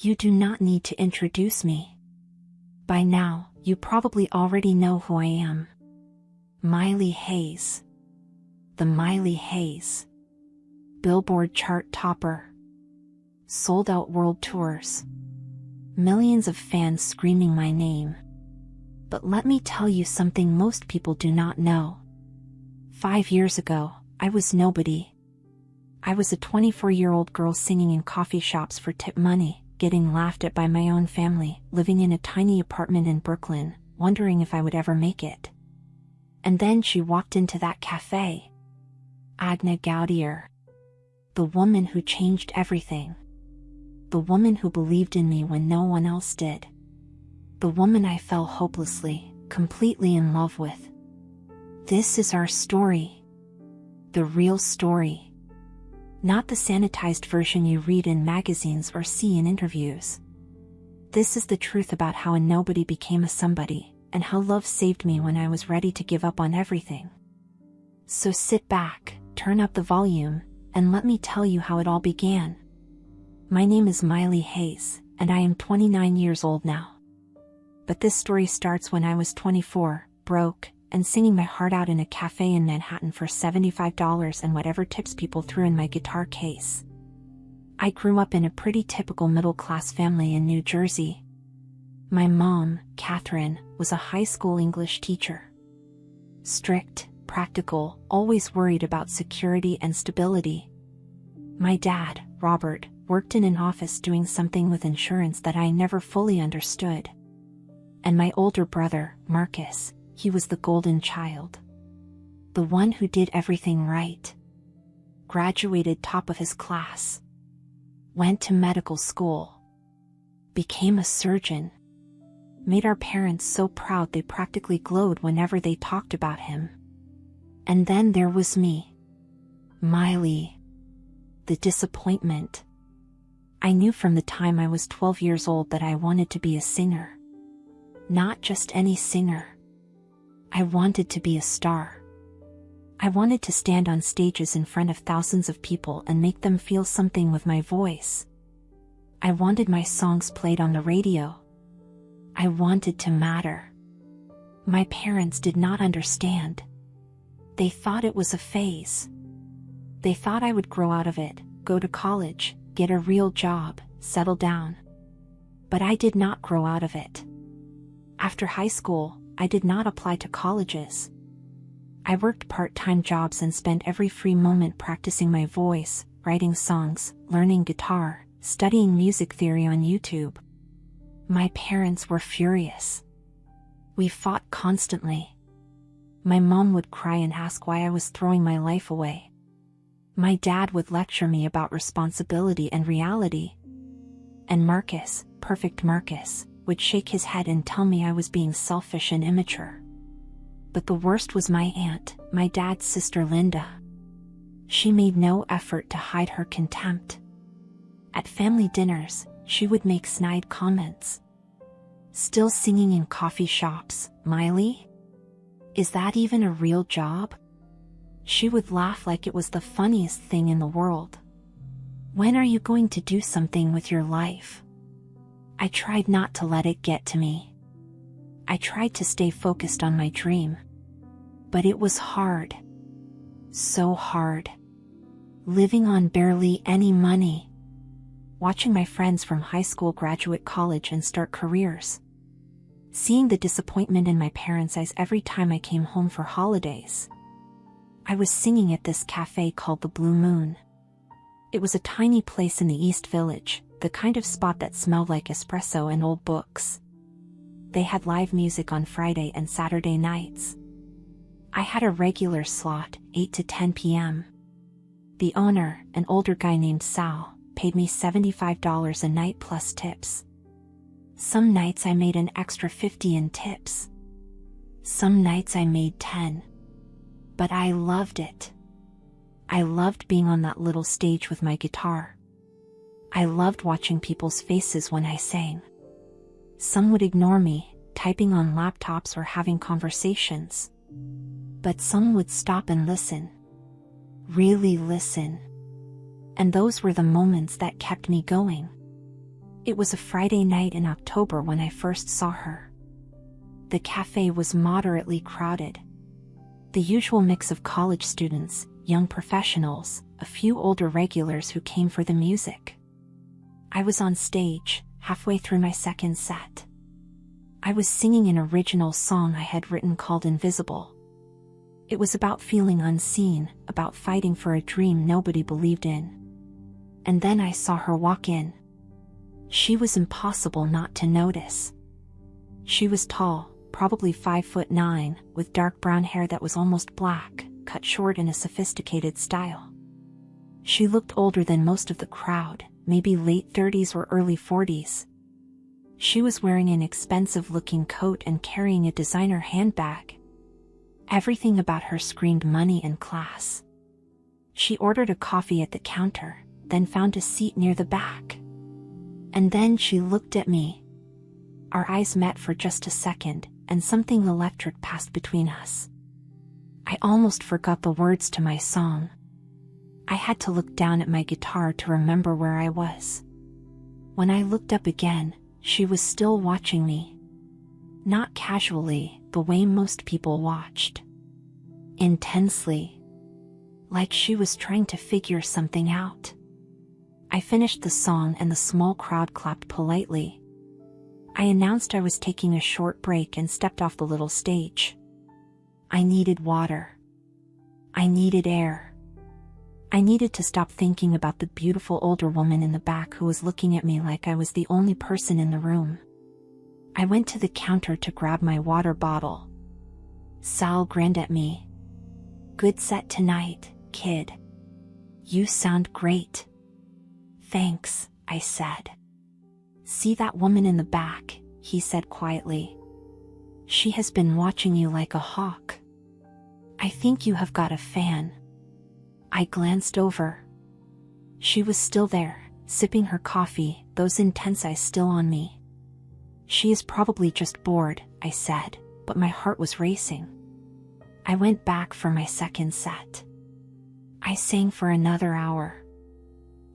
You do not need to introduce me. By now, you probably already know who I am. Miley Hayes. The Miley Hayes. Billboard chart topper. Sold out world tours. Millions of fans screaming my name. But let me tell you something most people do not know. 5 years ago, I was nobody. I was a 24-year-old girl singing in coffee shops for tip money, getting laughed at by my own family, living in a tiny apartment in Brooklyn, wondering if I would ever make it. And then she walked into that cafe. Agna Gaudier. The woman who changed everything. The woman who believed in me when no one else did. The woman I fell hopelessly, completely in love with. This is our story. The real story. Not the sanitized version you read in magazines or see in interviews. This is the truth about how a nobody became a somebody, and how love saved me when I was ready to give up on everything. So sit back, turn up the volume, and let me tell you how it all began. My name is Miley Hayes, and I am 29 years old now. But this story starts when I was 24, broke, and singing my heart out in a cafe in Manhattan for $75 and whatever tips people threw in my guitar case. I grew up in a pretty typical middle-class family in New Jersey. My mom, Catherine, was a high school English teacher. Strict, practical, always worried about security and stability. My dad, Robert, worked in an office doing something with insurance that I never fully understood. And my older brother, Marcus, he was the golden child. The one who did everything right. Graduated top of his class. Went to medical school. Became a surgeon. Made our parents so proud they practically glowed whenever they talked about him. And then there was me. Miley. The disappointment. I knew from the time I was 12 years old that I wanted to be a singer. Not just any singer. I wanted to be a star. I wanted to stand on stages in front of thousands of people and make them feel something with my voice. I wanted my songs played on the radio. I wanted to matter. My parents did not understand. They thought it was a phase. They thought I would grow out of it, go to college, get a real job, settle down. But I did not grow out of it. After high school, I did not apply to colleges. I worked part-time jobs and spent every free moment practicing my voice, writing songs, learning guitar, studying music theory on YouTube. My parents were furious. We fought constantly. My mom would cry and ask why I was throwing my life away. My dad would lecture me about responsibility and reality. And Marcus, perfect Marcus, would shake his head and tell me I was being selfish and immature. But the worst was my aunt, my dad's sister Linda. She made no effort to hide her contempt. At family dinners, she would make snide comments. Still singing in coffee shops, Miley? Is that even a real job? She would laugh like it was the funniest thing in the world. When are you going to do something with your life? I tried not to let it get to me. I tried to stay focused on my dream. But it was hard. So hard. Living on barely any money. Watching my friends from high school graduate college and start careers. Seeing the disappointment in my parents' eyes every time I came home for holidays. I was singing at this cafe called the Blue Moon. It was a tiny place in the East Village, the kind of spot that smelled like espresso and old books. They had live music on Friday and Saturday nights. I had a regular slot, 8 to 10 p.m. The owner, an older guy named Sal, paid me $75 a night plus tips. Some nights I made an extra $50 in tips. Some nights I made $10. But I loved it. I loved being on that little stage with my guitar. I loved watching people's faces when I sang. Some would ignore me, typing on laptops or having conversations. But some would stop and listen. Really listen. And those were the moments that kept me going. It was a Friday night in October when I first saw her. The cafe was moderately crowded. The usual mix of college students, young professionals, a few older regulars who came for the music. I was on stage, halfway through my second set. I was singing an original song I had written called Invisible. It was about feeling unseen, about fighting for a dream nobody believed in. And then I saw her walk in. She was impossible not to notice. She was tall, probably 5'9", with dark brown hair that was almost black, cut short in a sophisticated style. She looked older than most of the crowd, maybe late 30s or early 40s. She was wearing an expensive-looking coat and carrying a designer handbag. Everything about her screamed money and class. She ordered a coffee at the counter, then found a seat near the back. And then she looked at me. Our eyes met for just a second, and something electric passed between us. I almost forgot the words to my song. I had to look down at my guitar to remember where I was. When I looked up again, she was still watching me. Not casually, the way most people watched. Intensely. Like she was trying to figure something out. I finished the song and the small crowd clapped politely. I announced I was taking a short break and stepped off the little stage. I needed water. I needed air. I needed to stop thinking about the beautiful older woman in the back who was looking at me like I was the only person in the room. I went to the counter to grab my water bottle. Sal grinned at me. "Good set tonight, kid. You sound great." "Thanks," I said. "See that woman in the back?" he said quietly. "She has been watching you like a hawk. I think you have got a fan." I glanced over. She was still there, sipping her coffee, those intense eyes still on me. "She is probably just bored," I said, but my heart was racing. I went back for my second set. I sang for another hour.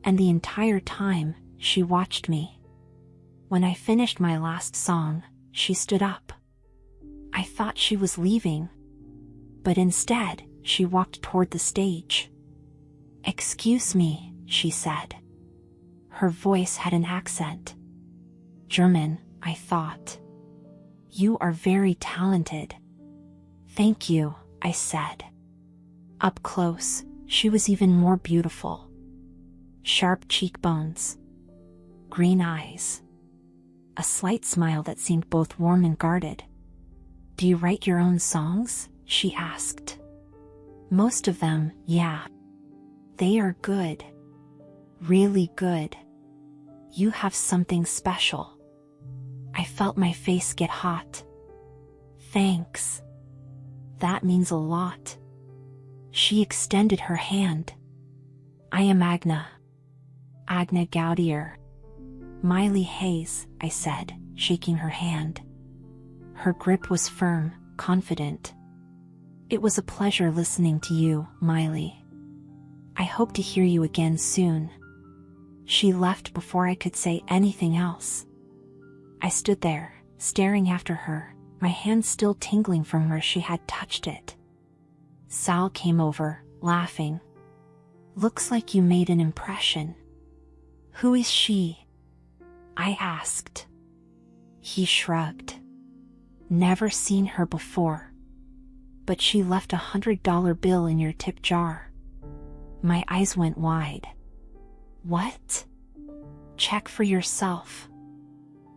And the entire time, she watched me. When I finished my last song, she stood up. I thought she was leaving. But instead, she walked toward the stage. "Excuse me," she said. Her voice had an accent. German, I thought. "You are very talented." "Thank you," I said. Up close, she was even more beautiful. Sharp cheekbones. Green eyes. A slight smile that seemed both warm and guarded. "Do you write your own songs?" she asked. "Most of them, yeah. They are good. Really good. You have something special." I felt my face get hot. "Thanks. That means a lot." She extended her hand. "I am Agna. Agna Gaudier." "Miley Hayes," I said, shaking her hand. Her grip was firm, confident. "It was a pleasure listening to you, Miley. I hope to hear you again soon." She left before I could say anything else. I stood there, staring after her, my hand still tingling from where she had touched it. Sal came over, laughing. "Looks like you made an impression." "Who is she?" I asked. He shrugged. "Never seen her before. But she left $100 bill in your tip jar." My eyes went wide. "What?" "Check for yourself."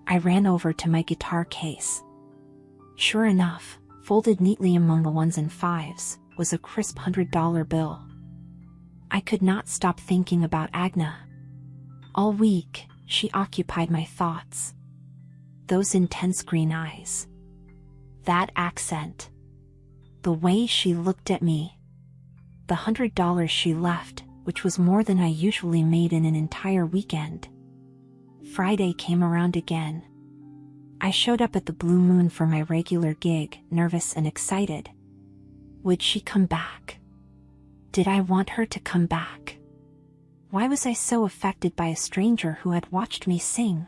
I ran over to my guitar case. Sure enough, folded neatly among the ones and fives, was a crisp $100 bill. I could not stop thinking about Agna. All week, she occupied my thoughts. Those intense green eyes. That accent. The way she looked at me. The $100 she left, which was more than I usually made in an entire weekend. Friday came around again. I showed up at the Blue Moon for my regular gig, nervous and excited. Would she come back? Did I want her to come back? Why was I so affected by a stranger who had watched me sing?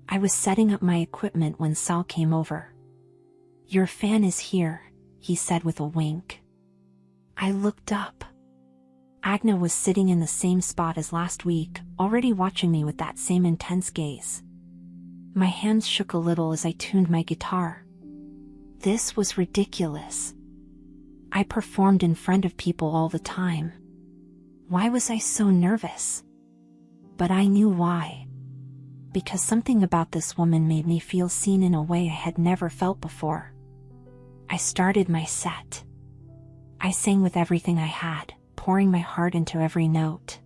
I was setting up my equipment when Sal came over. "Your fan is here," he said with a wink. I looked up. Agna was sitting in the same spot as last week, already watching me with that same intense gaze. My hands shook a little as I tuned my guitar. This was ridiculous. I performed in front of people all the time. Why was I so nervous? But I knew why. Because something about this woman made me feel seen in a way I had never felt before. I started my set. I sang with everything I had, pouring my heart into every note.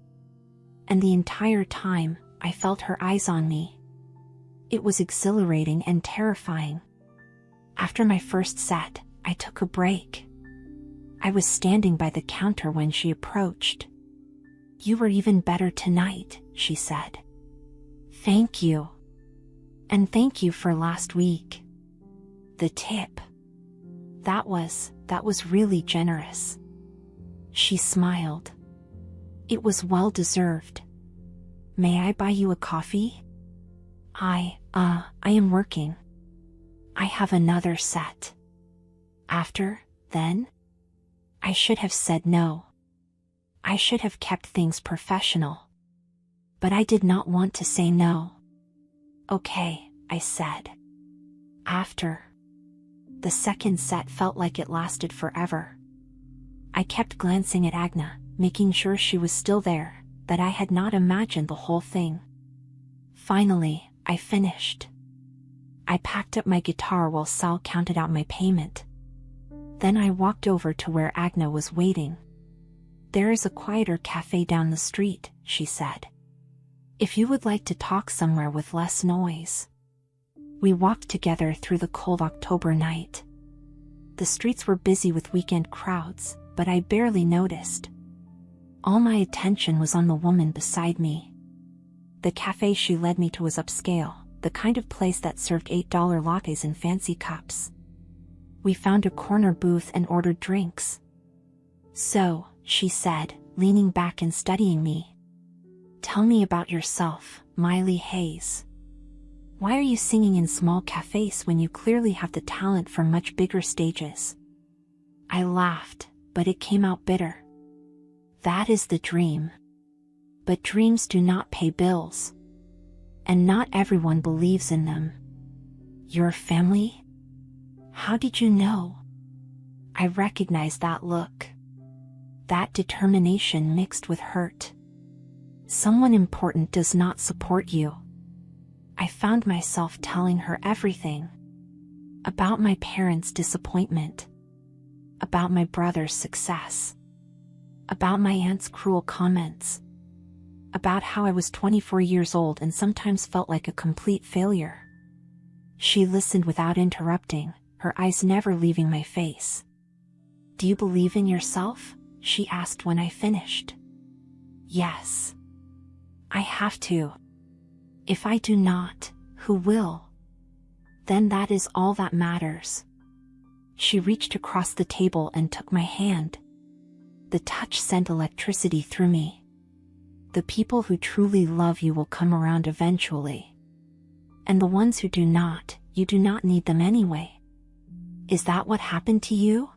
And the entire time, I felt her eyes on me. It was exhilarating and terrifying. After my first set, I took a break. I was standing by the counter when she approached. "You were even better tonight," she said. "Thank you. And thank you for last week. The tip. That was really generous." She smiled. "It was well deserved. May I buy you a coffee?" I am working. I have another set. After, then? I should have said no. I should have kept things professional. But I did not want to say no. "Okay," I said. After. The second set felt like it lasted forever. I kept glancing at Agna, making sure she was still there, that I had not imagined the whole thing. Finally, I finished. I packed up my guitar while Sal counted out my payment. Then I walked over to where Agna was waiting. "There is a quieter cafe down the street," she said. "If you would like to talk somewhere with less noise." We walked together through the cold October night. The streets were busy with weekend crowds, but I barely noticed. All my attention was on the woman beside me. The cafe she led me to was upscale, the kind of place that served $8 lattes in fancy cups. We found a corner booth and ordered drinks. "So," she said, leaning back and studying me. "Tell me about yourself, Miley Hayes. Why are you singing in small cafes when you clearly have the talent for much bigger stages?" I laughed, but it came out bitter. "That is the dream. But dreams do not pay bills. And not everyone believes in them." "Your family? How did you know?" I recognized that look. That determination mixed with hurt. Someone important does not support you. I found myself telling her everything. About my parents' disappointment. About my brother's success. About my aunt's cruel comments. About how I was 24 years old and sometimes felt like a complete failure. She listened without interrupting, her eyes never leaving my face. "Do you believe in yourself?" she asked when I finished. "Yes. I have to. If I do not, who will? Then that is all that matters." She reached across the table and took my hand. The touch sent electricity through me. The people who truly love you will come around eventually. And the ones who do not, you do not need them anyway. "Is that what happened to you?"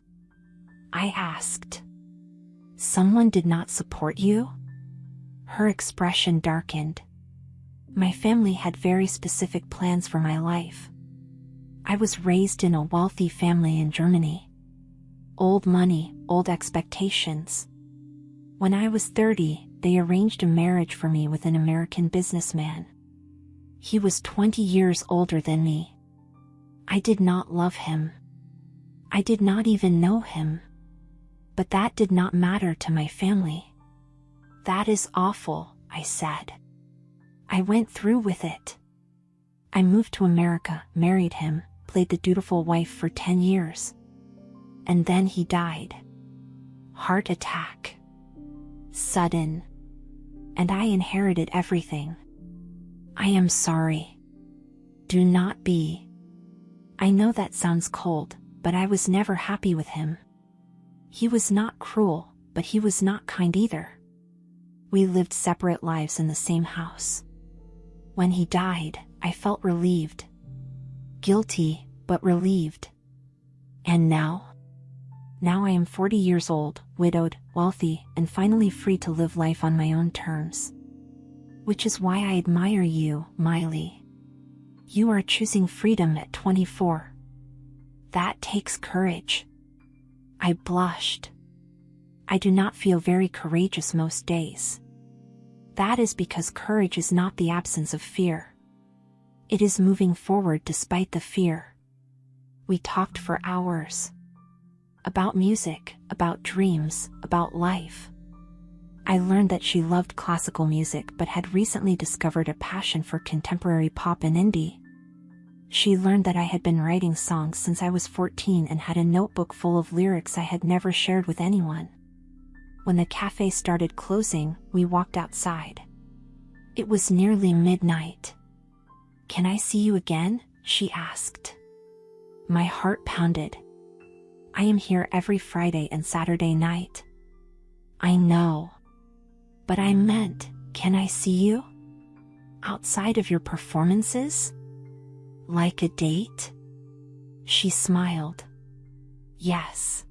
I asked. "Someone did not support you?" Her expression darkened. My family had very specific plans for my life. I was raised in a wealthy family in Germany. Old money, old expectations. When I was 30, they arranged a marriage for me with an American businessman. He was 20 years older than me. I did not love him. I did not even know him. But that did not matter to my family. "That is awful," I said. I went through with it. I moved to America, married him, played the dutiful wife for 10 years. And then he died. Heart attack. Sudden. And I inherited everything. I am sorry. Do not be. I know that sounds cold, but I was never happy with him. He was not cruel, but he was not kind either. We lived separate lives in the same house. When he died, I felt relieved. Guilty, but relieved. And now? Now I am 40 years old, widowed, wealthy, and finally free to live life on my own terms. Which is why I admire you, Miley. You are choosing freedom at 24. That takes courage. I blushed. I do not feel very courageous most days. That is because courage is not the absence of fear. It is moving forward despite the fear. We talked for hours. About music, about dreams, about life. I learned that she loved classical music but had recently discovered a passion for contemporary pop and indie. She learned that I had been writing songs since I was 14 and had a notebook full of lyrics I had never shared with anyone. When the cafe started closing, we walked outside. It was nearly midnight. "Can I see you again?" she asked. My heart pounded. "I am here every Friday and Saturday night." "I know. But I meant, can I see you? Outside of your performances? Like a date?" She smiled. "Yes.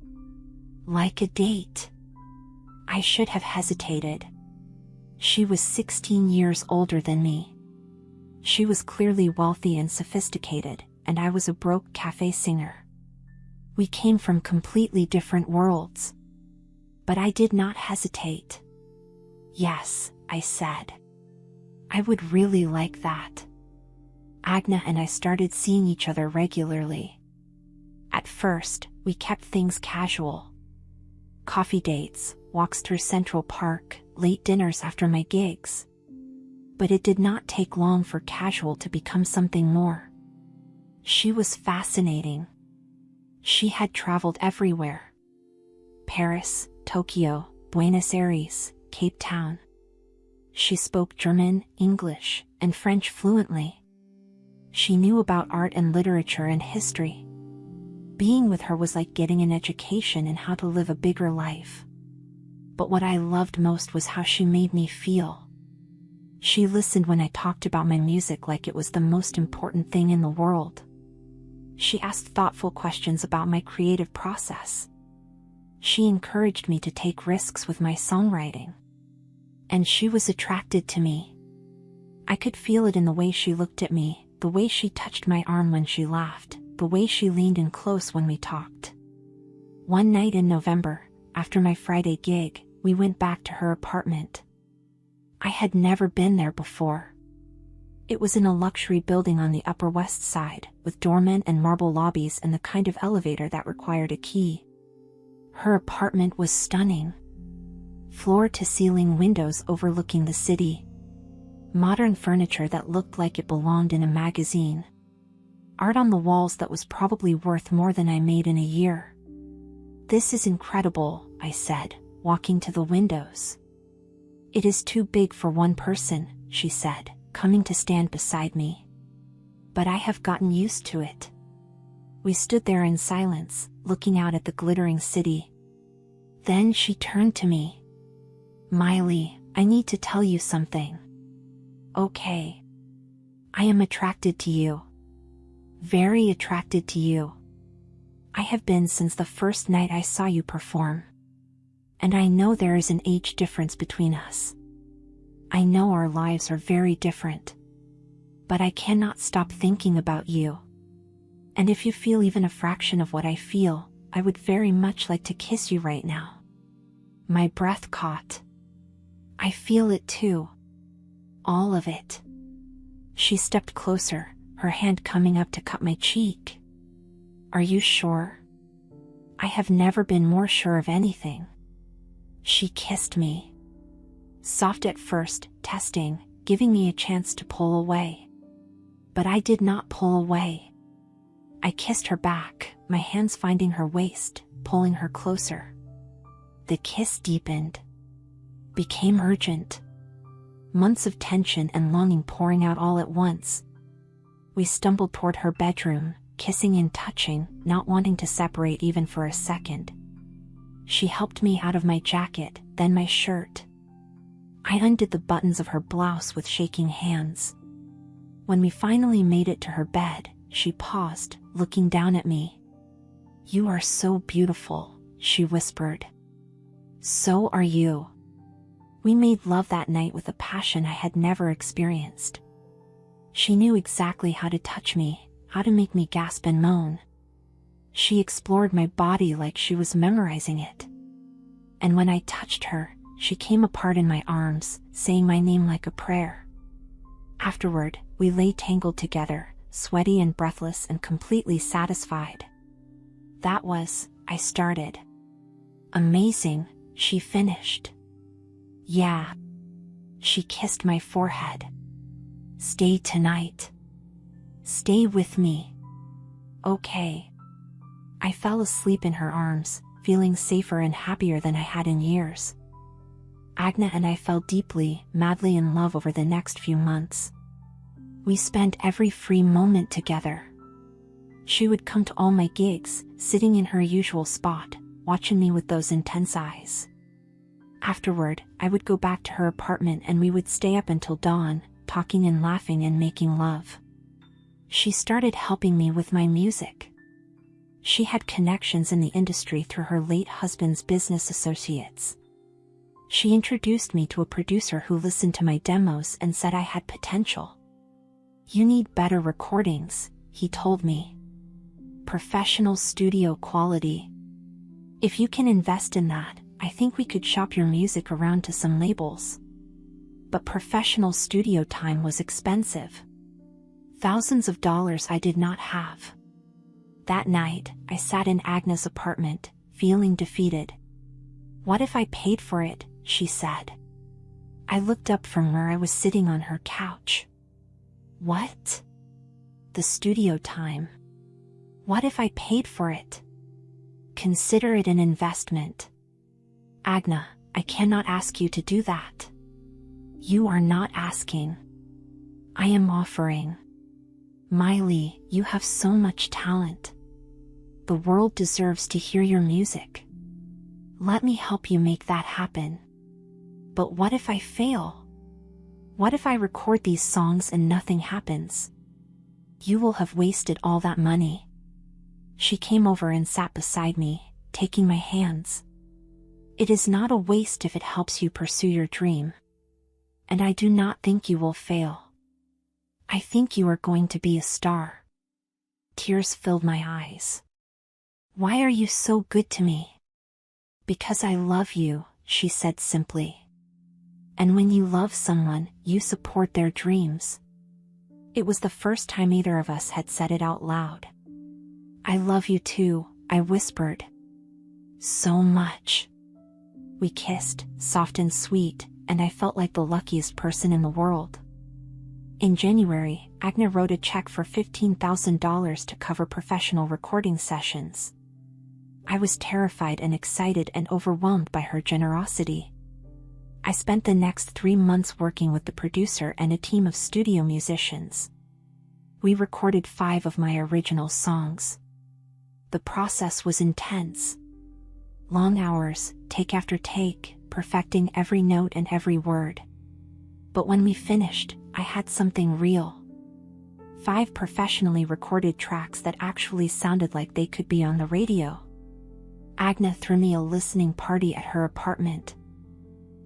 Like a date." I should have hesitated. She was 16 years older than me. She was clearly wealthy and sophisticated, and I was a broke cafe singer. We came from completely different worlds. But I did not hesitate. "Yes," I said. "I would really like that." Agna and I started seeing each other regularly. At first, we kept things casual. Coffee dates, walks through Central Park, late dinners after my gigs. But it did not take long for casual to become something more. She was fascinating. She had traveled everywhere. Paris, Tokyo, Buenos Aires, Cape Town. She spoke German, English, and French fluently. She knew about art and literature and history. Being with her was like getting an education in how to live a bigger life. But what I loved most was how she made me feel. She listened when I talked about my music like it was the most important thing in the world. She asked thoughtful questions about my creative process. She encouraged me to take risks with my songwriting. And she was attracted to me. I could feel it in the way she looked at me, the way she touched my arm when she laughed, the way she leaned in close when we talked. One night in November, after my Friday gig, we went back to her apartment. I had never been there before. It was in a luxury building on the Upper West Side, with doormen and marble lobbies and the kind of elevator that required a key. Her apartment was stunning. Floor-to-ceiling windows overlooking the city. Modern furniture that looked like it belonged in a magazine. Art on the walls that was probably worth more than I made in a year. "This is incredible," I said, walking to the windows. "It is too big for one person," she said, coming to stand beside me. "But I have gotten used to it." We stood there in silence, looking out at the glittering city. Then she turned to me. "Miley, I need to tell you something." "Okay." "I am attracted to you. Very attracted to you. I have been since the first night I saw you perform. And I know there is an age difference between us. I know our lives are very different. But I cannot stop thinking about you. And if you feel even a fraction of what I feel, I would very much like to kiss you right now." My breath caught. "I feel it too. All of it." She stepped closer, her hand coming up to cut my cheek. "Are you sure?" "I have never been more sure of anything." She kissed me. Soft at first, testing, giving me a chance to pull away. But I did not pull away. I kissed her back, my hands finding her waist, pulling her closer. The kiss deepened. Became urgent. Months of tension and longing pouring out all at once. We stumbled toward her bedroom, kissing and touching, not wanting to separate even for a second. She helped me out of my jacket, then my shirt. I undid the buttons of her blouse with shaking hands. When we finally made it to her bed, she paused, looking down at me. "You are so beautiful," she whispered. "So are you." We made love that night with a passion I had never experienced. She knew exactly how to touch me, how to make me gasp and moan. She explored my body like she was memorizing it. And when I touched her, she came apart in my arms, saying my name like a prayer. Afterward, we lay tangled together, sweaty and breathless and completely satisfied. "That was," I started. "Amazing," she finished. "Yeah." She kissed my forehead. "Stay tonight. Stay with me." "Okay." I fell asleep in her arms, feeling safer and happier than I had in years. Agna and I fell deeply, madly in love over the next few months. We spent every free moment together. She would come to all my gigs, sitting in her usual spot, watching me with those intense eyes. Afterward, I would go back to her apartment and we would stay up until dawn, talking and laughing and making love. She started helping me with my music. She had connections in the industry through her late husband's business associates. She introduced me to a producer who listened to my demos and said I had potential. "You need better recordings," he told me. "Professional studio quality. If you can invest in that, I think we could shop your music around to some labels." But professional studio time was expensive. Thousands of dollars I did not have. That night, I sat in Agna's apartment, feeling defeated. "What if I paid for it?" she said. I looked up from where I was sitting on her couch. "What?" "The studio time. What if I paid for it? Consider it an investment." "Agna, I cannot ask you to do that." "You are not asking. I am offering." "Miley, you have so much talent. The world deserves to hear your music. Let me help you make that happen." "But what if I fail? What if I record these songs and nothing happens? You will have wasted all that money." She came over and sat beside me, taking my hands. "It is not a waste if it helps you pursue your dream. And I do not think you will fail. I think you are going to be a star." Tears filled my eyes. "Why are you so good to me?" "Because I love you," she said simply. "And when you love someone, you support their dreams." It was the first time either of us had said it out loud. "I love you too," I whispered. "So much." We kissed, soft and sweet, and I felt like the luckiest person in the world. In January, Agna wrote a check for $15,000 to cover professional recording sessions. I was terrified and excited and overwhelmed by her generosity. I spent the next 3 months working with the producer and a team of studio musicians. We recorded 5 of my original songs. The process was intense. Long hours, take after take, perfecting every note and every word. But when we finished, I had something real. 5 professionally recorded tracks that actually sounded like they could be on the radio. Agna threw me a listening party at her apartment.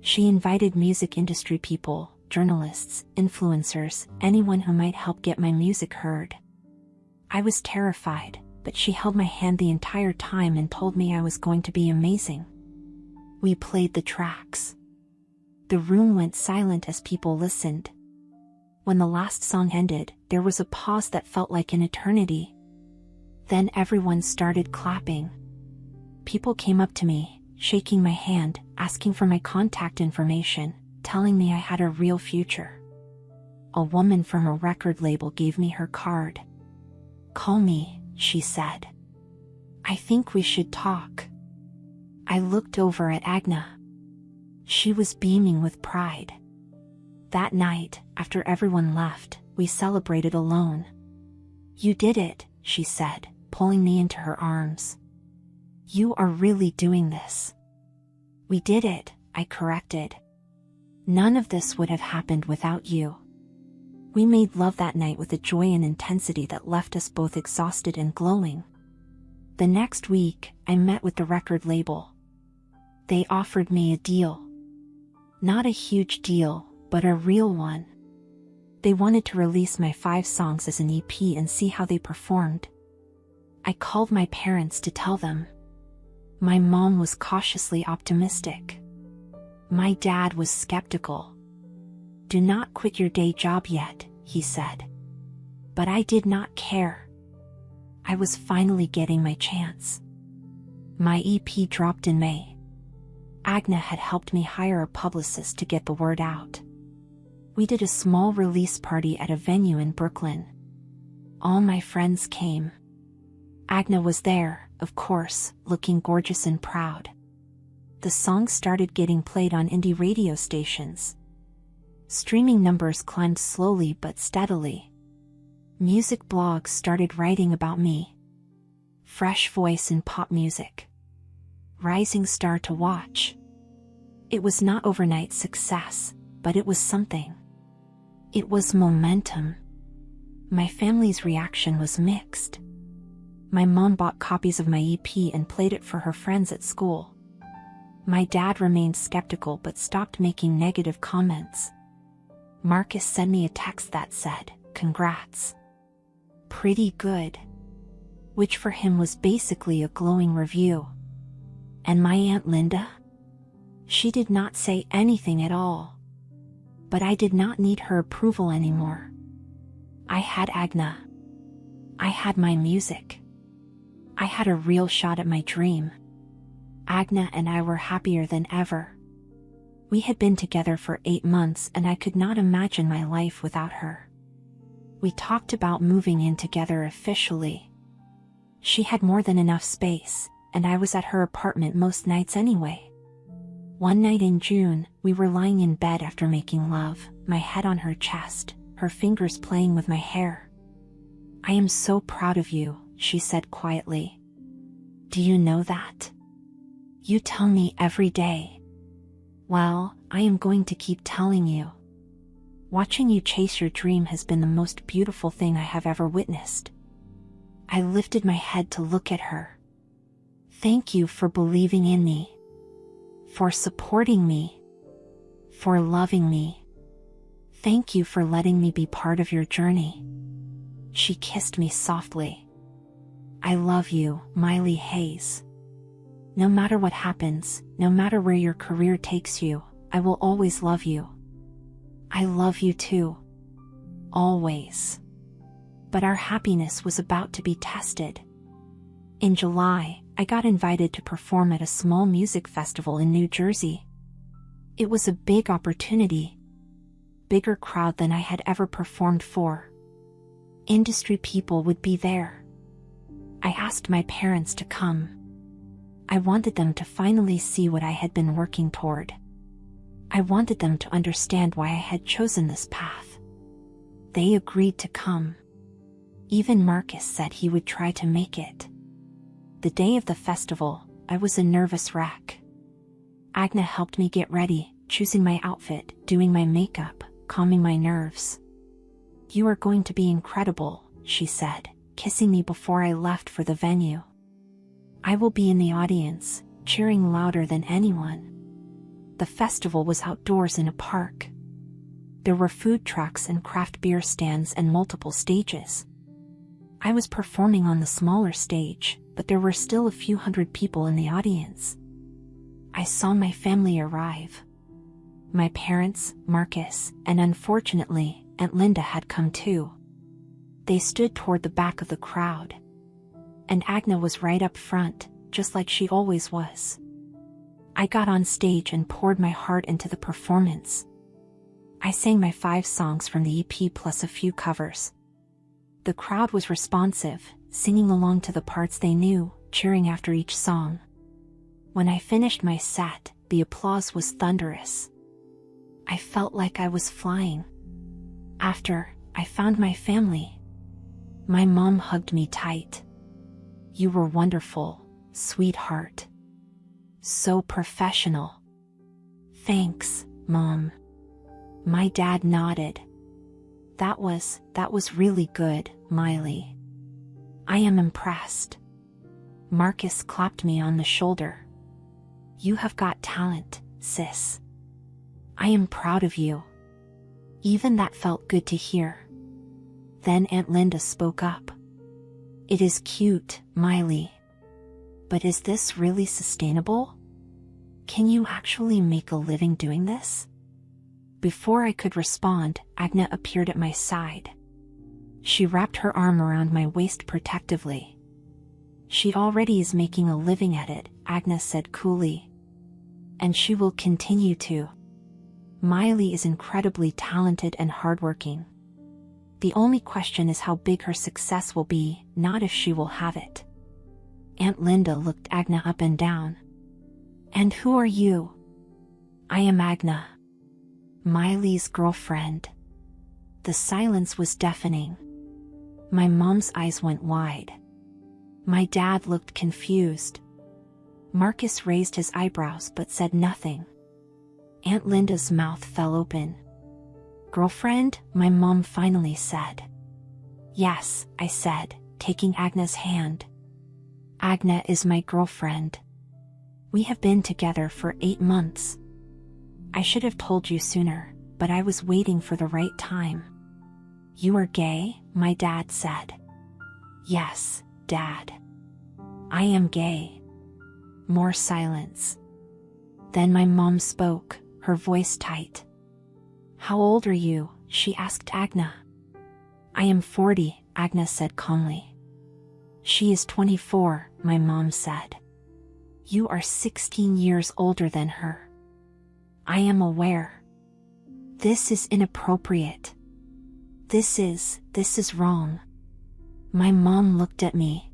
She invited music industry people, journalists, influencers, anyone who might help get my music heard. I was terrified, but she held my hand the entire time and told me I was going to be amazing. We played the tracks. The room went silent as people listened. When the last song ended, there was a pause that felt like an eternity. Then everyone started clapping. People came up to me, shaking my hand, asking for my contact information, telling me I had a real future. A woman from a record label gave me her card. "Call me," she said. "I think we should talk." I looked over at Agna. She was beaming with pride. That night, after everyone left, we celebrated alone. "You did it," she said, pulling me into her arms. "You are really doing this." "We did it," I corrected. "None of this would have happened without you." We made love that night with a joy and intensity that left us both exhausted and glowing. The next week, I met with the record label. They offered me a deal. Not a huge deal, but a real one. They wanted to release my 5 songs as an EP and see how they performed. I called my parents to tell them. My mom was cautiously optimistic. My dad was skeptical. "Do not quit your day job yet," he said. But I did not care. I was finally getting my chance. My EP dropped in May. Agna had helped me hire a publicist to get the word out. We did a small release party at a venue in Brooklyn. All my friends came. Agna was there, of course, looking gorgeous and proud. The song started getting played on indie radio stations. Streaming numbers climbed slowly but steadily. Music blogs started writing about me. Fresh voice in pop music. Rising star to watch. It was not overnight success, but it was something. It was momentum. My family's reaction was mixed. My mom bought copies of my EP and played it for her friends at school. My dad remained skeptical but stopped making negative comments. Marcus sent me a text that said, "Congrats. Pretty good," which for him was basically a glowing review. And my Aunt Linda? She did not say anything at all. But I did not need her approval anymore. I had Agna. I had my music. I had a real shot at my dream. Agna and I were happier than ever. We had been together for 8 months and I could not imagine my life without her. We talked about moving in together officially. She had more than enough space, and I was at her apartment most nights anyway. One night in June, we were lying in bed after making love, my head on her chest, her fingers playing with my hair. "I am so proud of you," she said quietly. "Do you know that? You tell me every day." "Well, I am going to keep telling you. Watching you chase your dream has been the most beautiful thing I have ever witnessed." I lifted my head to look at her. "Thank you for believing in me. For supporting me. For loving me. Thank you for letting me be part of your journey." She kissed me softly. "I love you, Miley Hayes. No matter what happens, no matter where your career takes you, I will always love you. I love you too. Always." But our happiness was about to be tested. In July, I got invited to perform at a small music festival in New Jersey. It was a big opportunity. Bigger crowd than I had ever performed for. Industry people would be there. I asked my parents to come. I wanted them to finally see what I had been working toward. I wanted them to understand why I had chosen this path. They agreed to come. Even Marcus said he would try to make it. The day of the festival, I was a nervous wreck. Agna helped me get ready, choosing my outfit, doing my makeup, calming my nerves. "You are going to be incredible," she said, kissing me before I left for the venue. "I will be in the audience, cheering louder than anyone." The festival was outdoors in a park. There were food trucks and craft beer stands and multiple stages. I was performing on the smaller stage, but there were still a few hundred people in the audience. I saw my family arrive. My parents, Marcus, and unfortunately, Aunt Linda had come too. They stood toward the back of the crowd. And Agna was right up front, just like she always was. I got on stage and poured my heart into the performance. I sang my 5 songs from the EP plus a few covers. The crowd was responsive, singing along to the parts they knew, cheering after each song. When I finished my set, the applause was thunderous. I felt like I was flying. After, I found my family. My mom hugged me tight. "You were wonderful, sweetheart. So professional." "Thanks, Mom." My dad nodded. That was really good, Miley. I am impressed. Marcus clapped me on the shoulder. You have got talent, sis. I am proud of you. Even that felt good to hear. Then Aunt Linda spoke up. It is cute, Miley. But is this really sustainable? Can you actually make a living doing this? Before I could respond, Agna appeared at my side. She wrapped her arm around my waist protectively. She already is making a living at it, Agna said coolly. And she will continue to. Miley is incredibly talented and hardworking. The only question is how big her success will be, not if she will have it. Aunt Linda looked Agna up and down. And who are you? I am Agna. Miley's girlfriend. The silence was deafening. My mom's eyes went wide. My dad looked confused. Marcus raised his eyebrows but said nothing. Aunt Linda's mouth fell open. Girlfriend, my mom finally said. Yes, I said, taking Agna's hand. Agna is my girlfriend. We have been together for 8 months. I should have told you sooner, but I was waiting for the right time. You are gay, my dad said. Yes, Dad. I am gay. More silence. Then my mom spoke, her voice tight. How old are you? She asked Agna. I am 40, Agna said calmly. She is 24, my mom said. You are 16 years older than her. I am aware. This is inappropriate. This is wrong. My mom looked at me.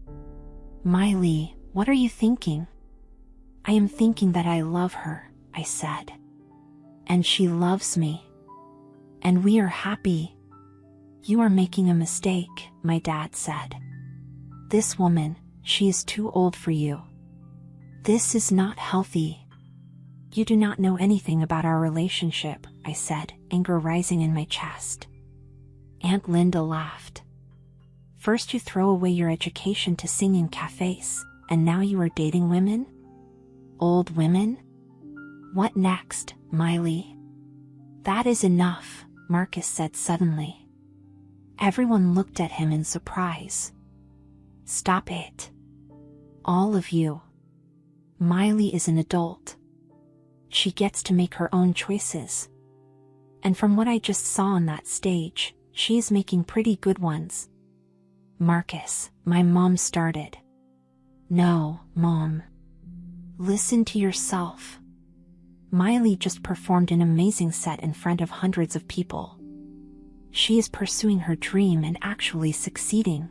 Miley, what are you thinking? I am thinking that I love her, I said. And she loves me. And we are happy. You are making a mistake, my dad said. This woman, she is too old for you. This is not healthy. You do not know anything about our relationship, I said, anger rising in my chest. Aunt Linda laughed. First you throw away your education to sing in cafes, and now you are dating women? Old women? What next, Miley? That is enough, Marcus said suddenly. Everyone looked at him in surprise. Stop it. All of you. Miley is an adult. She gets to make her own choices. And from what I just saw on that stage, she is making pretty good ones. Marcus, my mom started. No, Mom. Listen to yourself. Miley just performed an amazing set in front of hundreds of people. She is pursuing her dream and actually succeeding.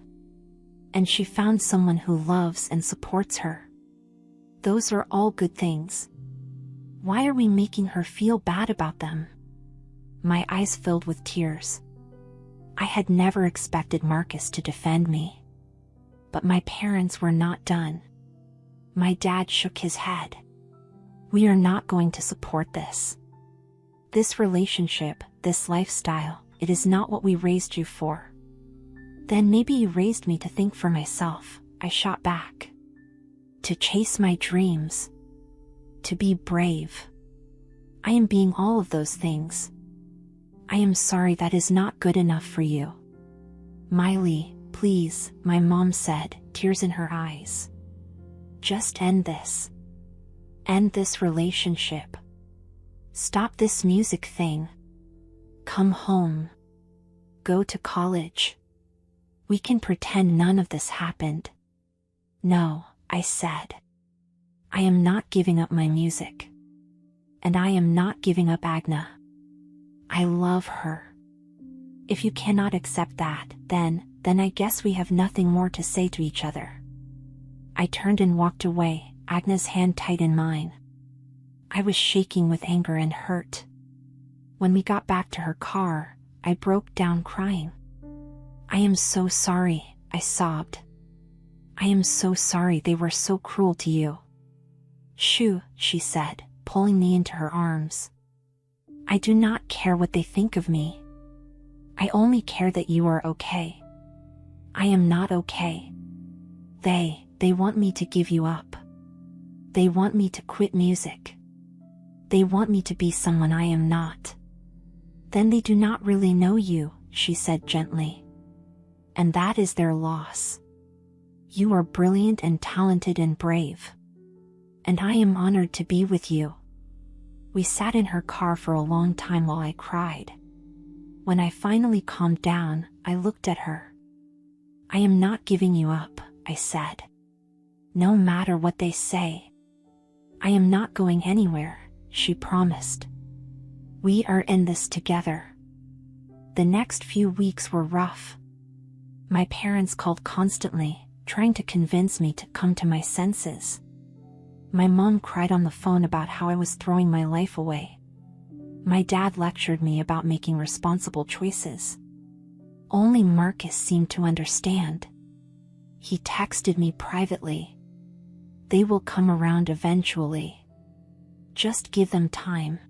And she found someone who loves and supports her. Those are all good things. Why are we making her feel bad about them? My eyes filled with tears. I had never expected Marcus to defend me. But my parents were not done. My dad shook his head. We are not going to support this. This relationship, this lifestyle, it is not what we raised you for. Then maybe you raised me to think for myself, I shot back. To chase my dreams. To be brave. I am being all of those things. I am sorry that is not good enough for you. Miley, please, my mom said, tears in her eyes. Just end this. End this relationship. Stop this music thing. Come home. Go to college. We can pretend none of this happened. No, I said. I am not giving up my music. And I am not giving up Agna. I love her. If you cannot accept that, then I guess we have nothing more to say to each other. I turned and walked away, Agna's hand tight in mine. I was shaking with anger and hurt. When we got back to her car, I broke down crying. I am so sorry, I sobbed. I am so sorry they were so cruel to you. Shoo, she said, pulling me into her arms. I do not care what they think of me. I only care that you are okay. I am not okay. They want me to give you up. They want me to quit music. They want me to be someone I am not. Then they do not really know you, she said gently. And that is their loss. You are brilliant and talented and brave. And I am honored to be with you. We sat in her car for a long time while I cried. When I finally calmed down, I looked at her. I am not giving you up, I said. No matter what they say. I am not going anywhere, she promised. We are in this together. The next few weeks were rough. My parents called constantly, trying to convince me to come to my senses. My mom cried on the phone about how I was throwing my life away. My dad lectured me about making responsible choices. Only Marcus seemed to understand. He texted me privately. They will come around eventually. Just give them time.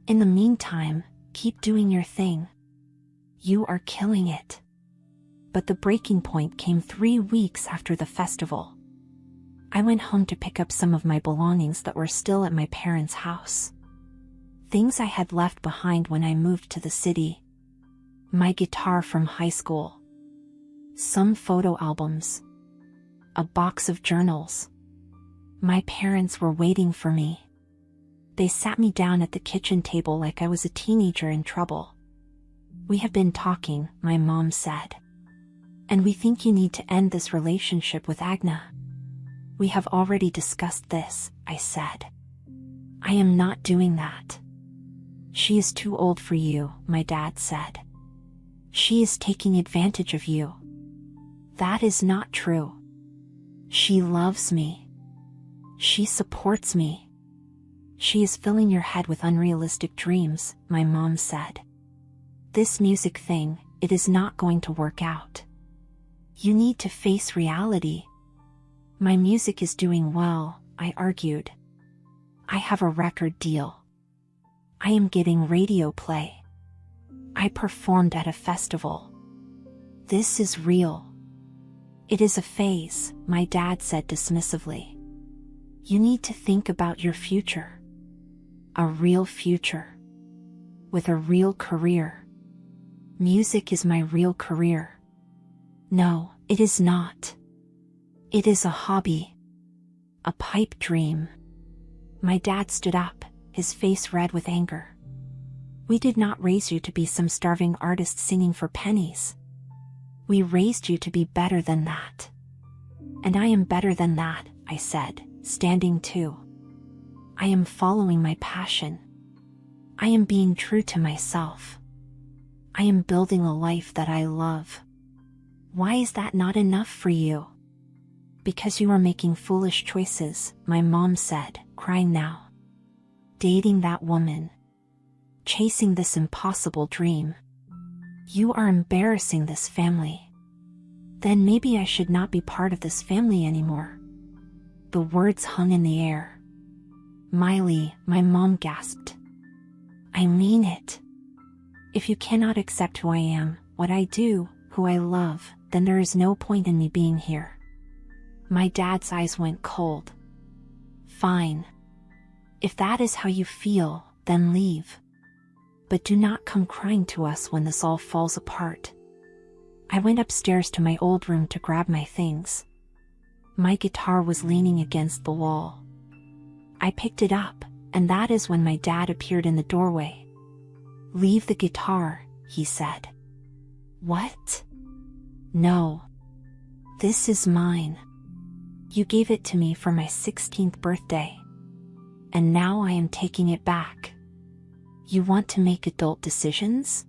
In the meantime, keep doing your thing. You are killing it. But the breaking point came 3 weeks after the festival. I went home to pick up some of my belongings that were still at my parents' house. Things I had left behind when I moved to the city. My guitar from high school. Some photo albums. A box of journals. My parents were waiting for me. They sat me down at the kitchen table like I was a teenager in trouble. We have been talking, my mom said. And we think you need to end this relationship with Agna. We have already discussed this, I said. I am not doing that. She is too old for you, my dad said. She is taking advantage of you. That is not true. She loves me. She supports me. She is filling your head with unrealistic dreams, my mom said. This music thing, it is not going to work out. You need to face reality. My music is doing well, I argued. I have a record deal. I am getting radio play. I performed at a festival. This is real. It is a phase, my dad said dismissively. You need to think about your future. A real future. With a real career. Music is my real career. No, it is not. It is a hobby. A pipe dream. My dad stood up, his face red with anger. We did not raise you to be some starving artist singing for pennies. We raised you to be better than that. And I am better than that, I said, standing too. I am following my passion. I am being true to myself. I am building a life that I love. Why is that not enough for you? Because you are making foolish choices, my mom said, crying now. Dating that woman. Chasing this impossible dream. You are embarrassing this family. Then maybe I should not be part of this family anymore. The words hung in the air. Miley, my mom gasped. I mean it. If you cannot accept who I am, what I do, who I love, then there is no point in me being here. My dad's eyes went cold. Fine. If that is how you feel, then leave. But do not come crying to us when this all falls apart. I went upstairs to my old room to grab my things. My guitar was leaning against the wall. I picked it up, and that is when my dad appeared in the doorway. Leave the guitar, he said. What? No. This is mine. You gave it to me for my 16th birthday. And now I am taking it back. You want to make adult decisions?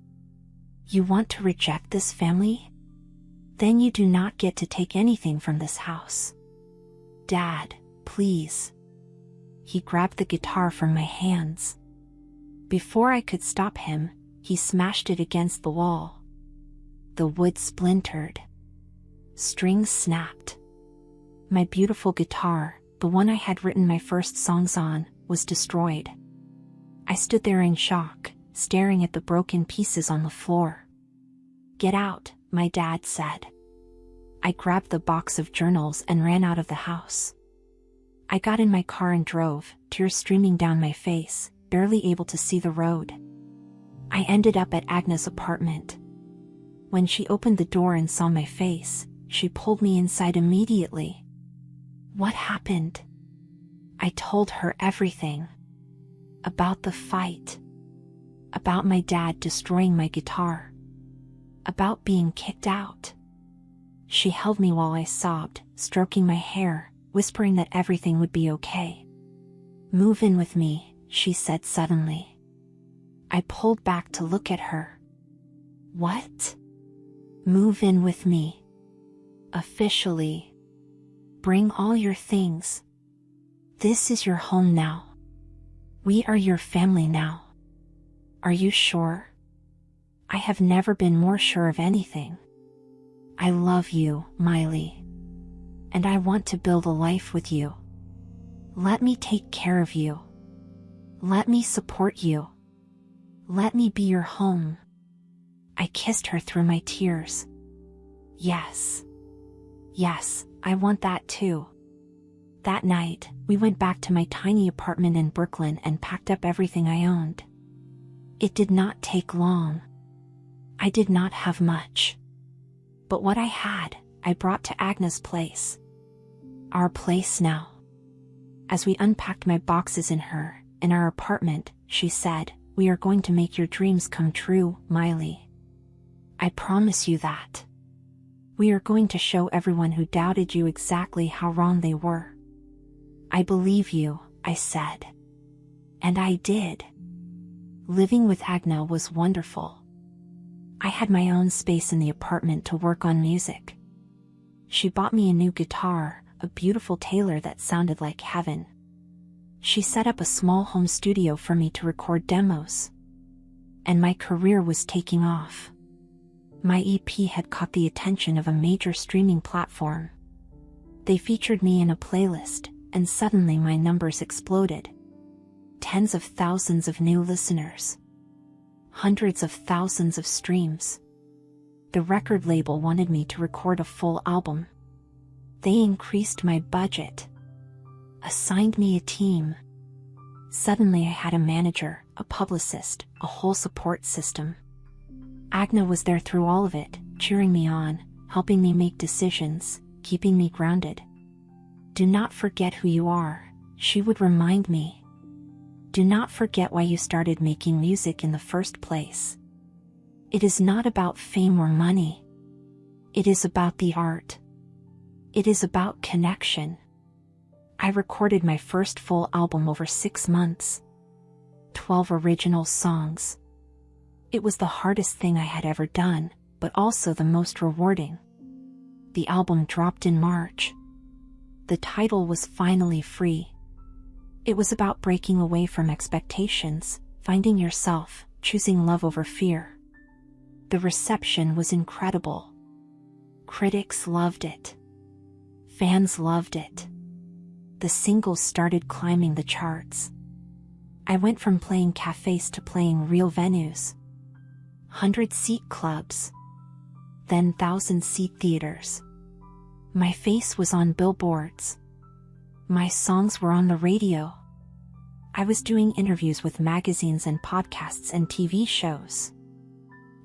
You want to reject this family? Then you do not get to take anything from this house. Dad, please. He grabbed the guitar from my hands. Before I could stop him, he smashed it against the wall. The wood splintered. Strings snapped. My beautiful guitar, the one I had written my first songs on, was destroyed. I stood there in shock, staring at the broken pieces on the floor. Get out, my dad said. I grabbed the box of journals and ran out of the house. I got in my car and drove, tears streaming down my face, barely able to see the road. I ended up at Agnes' apartment. When she opened the door and saw my face, she pulled me inside immediately. What happened? I told her everything. About the fight. About my dad destroying my guitar. About being kicked out. She held me while I sobbed, stroking my hair, whispering that everything would be okay. Move in with me, she said suddenly. I pulled back to look at her. What? Move in with me. Officially. Bring all your things. This is your home now. We are your family now. Are you sure? I have never been more sure of anything. I love you, Miley. And I want to build a life with you. Let me take care of you. Let me support you. Let me be your home. I kissed her through my tears. Yes. Yes, I want that too. That night, we went back to my tiny apartment in Brooklyn and packed up everything I owned. It did not take long. I did not have much. But what I had, I brought to Agnes' place. Our place now. As we unpacked my boxes in our apartment, she said, "We are going to make your dreams come true, Miley. I promise you that. We are going to show everyone who doubted you exactly how wrong they were." I believe you, I said. And I did. Living with Agna was wonderful. I had my own space in the apartment to work on music. She bought me a new guitar, a beautiful Taylor that sounded like heaven. She set up a small home studio for me to record demos. And my career was taking off. My EP had caught the attention of a major streaming platform. They featured me in a playlist, and suddenly my numbers exploded. Tens of thousands of new listeners. Hundreds of thousands of streams. The record label wanted me to record a full album. They increased my budget. Assigned me a team. Suddenly I had a manager, a publicist, a whole support system. Agna was there through all of it, cheering me on, helping me make decisions, keeping me grounded. Do not forget who you are, she would remind me. Do not forget why you started making music in the first place. It is not about fame or money. It is about the art. It is about connection. I recorded my first full album over 6 months. 12 original songs. It was the hardest thing I had ever done, but also the most rewarding. The album dropped in March. The title was Finally Free. It was about breaking away from expectations, finding yourself, choosing love over fear. The reception was incredible. Critics loved it. Fans loved it. The singles started climbing the charts. I went from playing cafes to playing real venues. 100-seat clubs. Then 1,000-seat theaters. My face was on billboards. My songs were on the radio. I was doing interviews with magazines and podcasts and TV shows.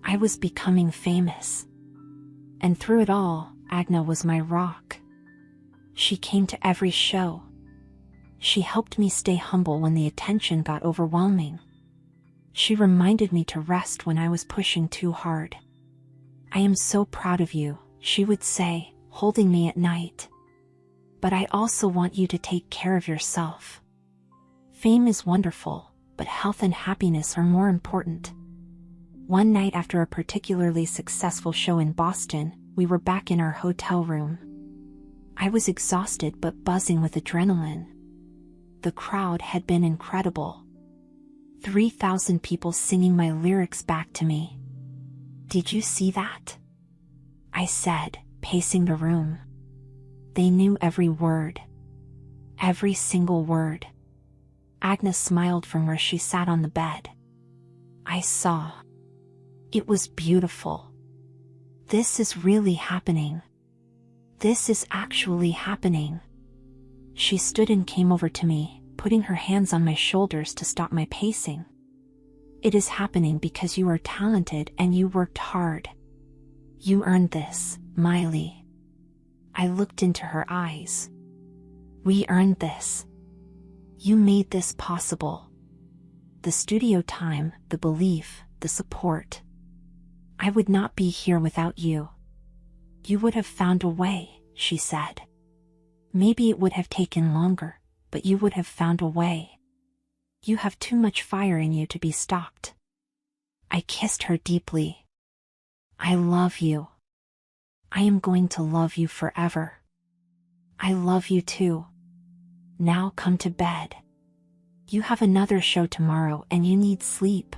I was becoming famous. And through it all, Agna was my rock. She came to every show. She helped me stay humble when the attention got overwhelming. She reminded me to rest when I was pushing too hard. I am so proud of you, she would say, holding me at night. But I also want you to take care of yourself. Fame is wonderful, but health and happiness are more important. One night after a particularly successful show in Boston, we were back in our hotel room. I was exhausted but buzzing with adrenaline. The crowd had been incredible. 3,000 people singing my lyrics back to me. Did you see that? I said, pacing the room. They knew every word. Every single word. Agnes smiled from where she sat on the bed. I saw. It was beautiful. This is really happening. This is actually happening. She stood and came over to me, putting her hands on my shoulders to stop my pacing. It is happening because you are talented and you worked hard. You earned this, Miley. I looked into her eyes. We earned this. You made this possible. The studio time, the belief, the support. I would not be here without you. You would have found a way, she said. Maybe it would have taken longer, but you would have found a way. You have too much fire in you to be stopped. I kissed her deeply. I love you. I am going to love you forever. I love you too. Now come to bed. You have another show tomorrow and you need sleep.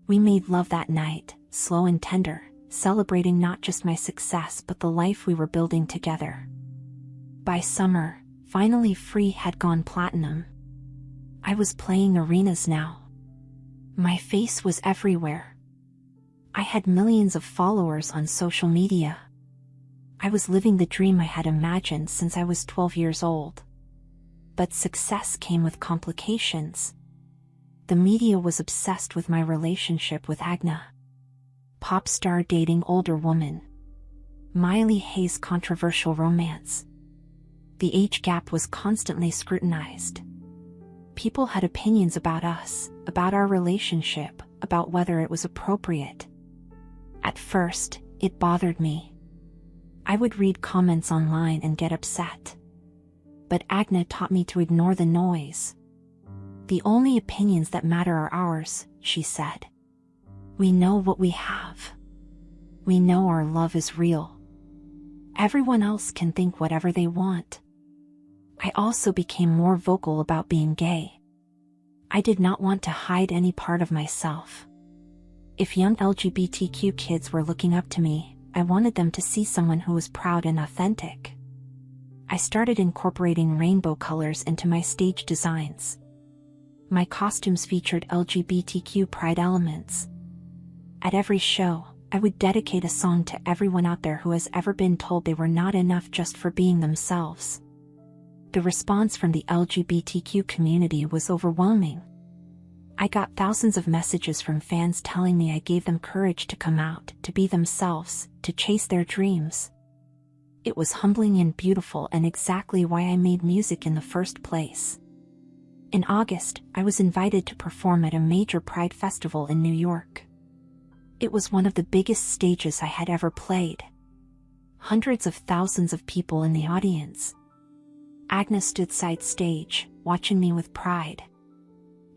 We made love that night, slow and tender, celebrating not just my success but the life we were building together. By summer, Finally Free had gone platinum. I was playing arenas now. My face was everywhere. I had millions of followers on social media. I was living the dream I had imagined since I was 12 years old. But success came with complications. The media was obsessed with my relationship with Agna. Pop star dating older woman. Miley Hayes' controversial romance. The age gap was constantly scrutinized. People had opinions about us, about our relationship, about whether it was appropriate. At first, it bothered me. I would read comments online and get upset. But Agna taught me to ignore the noise. The only opinions that matter are ours, she said. We know what we have. We know our love is real. Everyone else can think whatever they want. I also became more vocal about being gay. I did not want to hide any part of myself. If young LGBTQ kids were looking up to me, I wanted them to see someone who was proud and authentic. I started incorporating rainbow colors into my stage designs. My costumes featured LGBTQ pride elements. At every show, I would dedicate a song to everyone out there who has ever been told they were not enough just for being themselves. The response from the LGBTQ community was overwhelming. I got thousands of messages from fans telling me I gave them courage to come out, to be themselves, to chase their dreams. It was humbling and beautiful and exactly why I made music in the first place. In August, I was invited to perform at a major Pride festival in New York. It was one of the biggest stages I had ever played. Hundreds of thousands of people in the audience. Agna stood side stage, watching me with pride.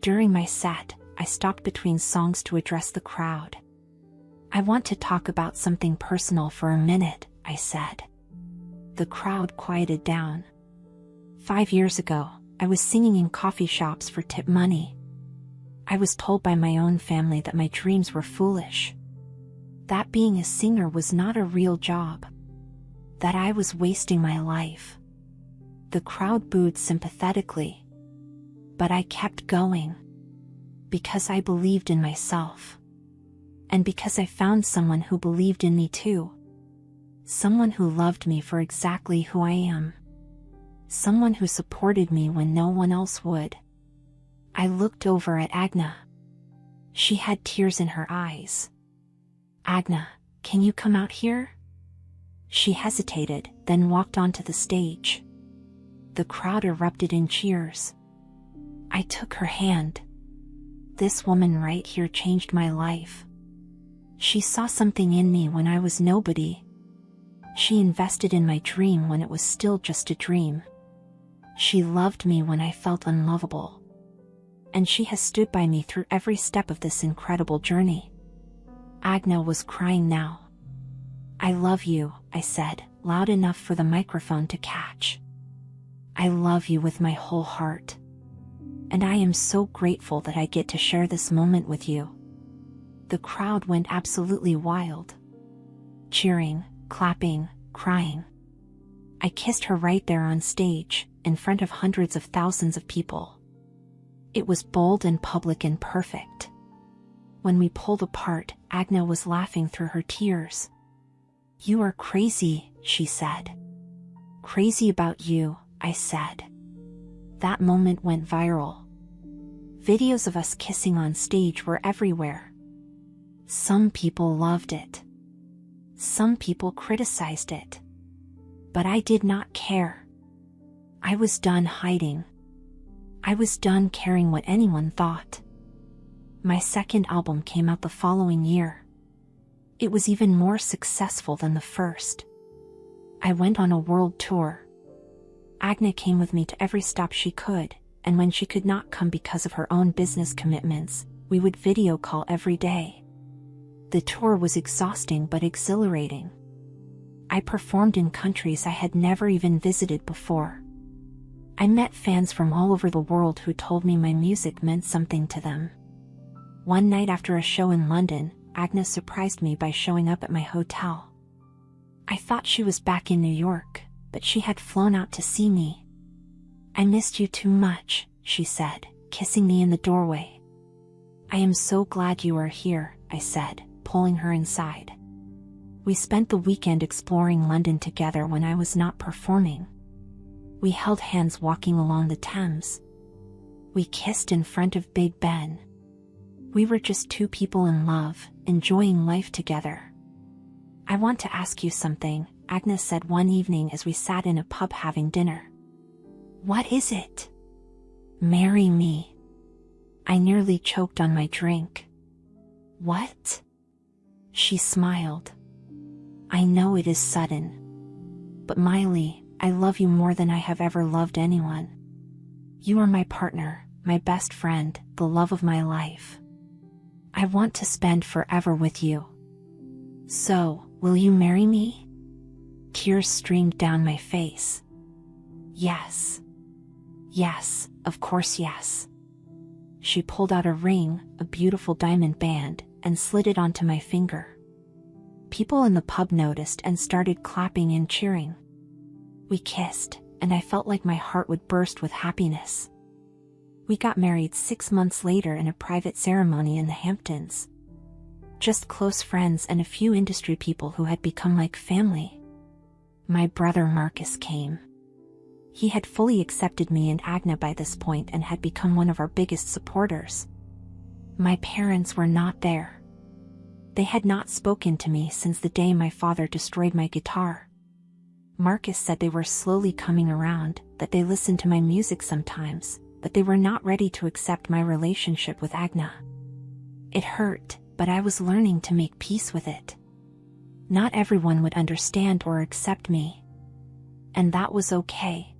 During my set, I stopped between songs to address the crowd. I want to talk about something personal for a minute, I said. The crowd quieted down. 5 years ago, I was singing in coffee shops for tip money. I was told by my own family that my dreams were foolish. That being a singer was not a real job. That I was wasting my life. The crowd booed sympathetically. But I kept going. Because I believed in myself. And because I found someone who believed in me too. Someone who loved me for exactly who I am. Someone who supported me when no one else would. I looked over at Agna. She had tears in her eyes. Agna, can you come out here? She hesitated, then walked onto the stage. The crowd erupted in cheers. I took her hand. This woman right here changed my life. She saw something in me when I was nobody. She invested in my dream when it was still just a dream. She loved me when I felt unlovable. And she has stood by me through every step of this incredible journey. Agna was crying now. I love you, I said, loud enough for the microphone to catch. I love you with my whole heart. And I am so grateful that I get to share this moment with you. The crowd went absolutely wild. Cheering, clapping, crying. I kissed her right there on stage, in front of hundreds of thousands of people. It was bold and public and perfect. When we pulled apart, Agna was laughing through her tears. You are crazy, she said. Crazy about you, I said. That moment went viral. Videos of us kissing on stage were everywhere. Some people loved it. Some people criticized it. But I did not care. I was done hiding. I was done caring what anyone thought. My second album came out the following year. It was even more successful than the first. I went on a world tour. Agna came with me to every stop she could, and when she could not come because of her own business commitments, we would video call every day. The tour was exhausting but exhilarating. I performed in countries I had never even visited before. I met fans from all over the world who told me my music meant something to them. One night after a show in London, Agnes surprised me by showing up at my hotel. I thought she was back in New York, but she had flown out to see me. I missed you too much, she said, kissing me in the doorway. I am so glad you are here, I said, pulling her inside. We spent the weekend exploring London together when I was not performing. We held hands walking along the Thames. We kissed in front of Big Ben. We were just two people in love, enjoying life together. I want to ask you something, Agnes said one evening as we sat in a pub having dinner. What is it? Marry me. I nearly choked on my drink. What? She smiled. I know it is sudden. But Miley, I love you more than I have ever loved anyone. You are my partner, my best friend, the love of my life. I want to spend forever with you. So, will you marry me? Tears streamed down my face. Yes. Yes, of course yes. She pulled out a ring, a beautiful diamond band, and slid it onto my finger. People in the pub noticed and started clapping and cheering. We kissed, and I felt like my heart would burst with happiness. We got married 6 months later in a private ceremony in the Hamptons. Just close friends and a few industry people who had become like family. My brother Marcus came. He had fully accepted me and Agna by this point and had become one of our biggest supporters. My parents were not there. They had not spoken to me since the day my father destroyed my guitar. Marcus said they were slowly coming around, that they listened to my music sometimes, but they were not ready to accept my relationship with Agna. It hurt, but I was learning to make peace with it. Not everyone would understand or accept me. And that was okay.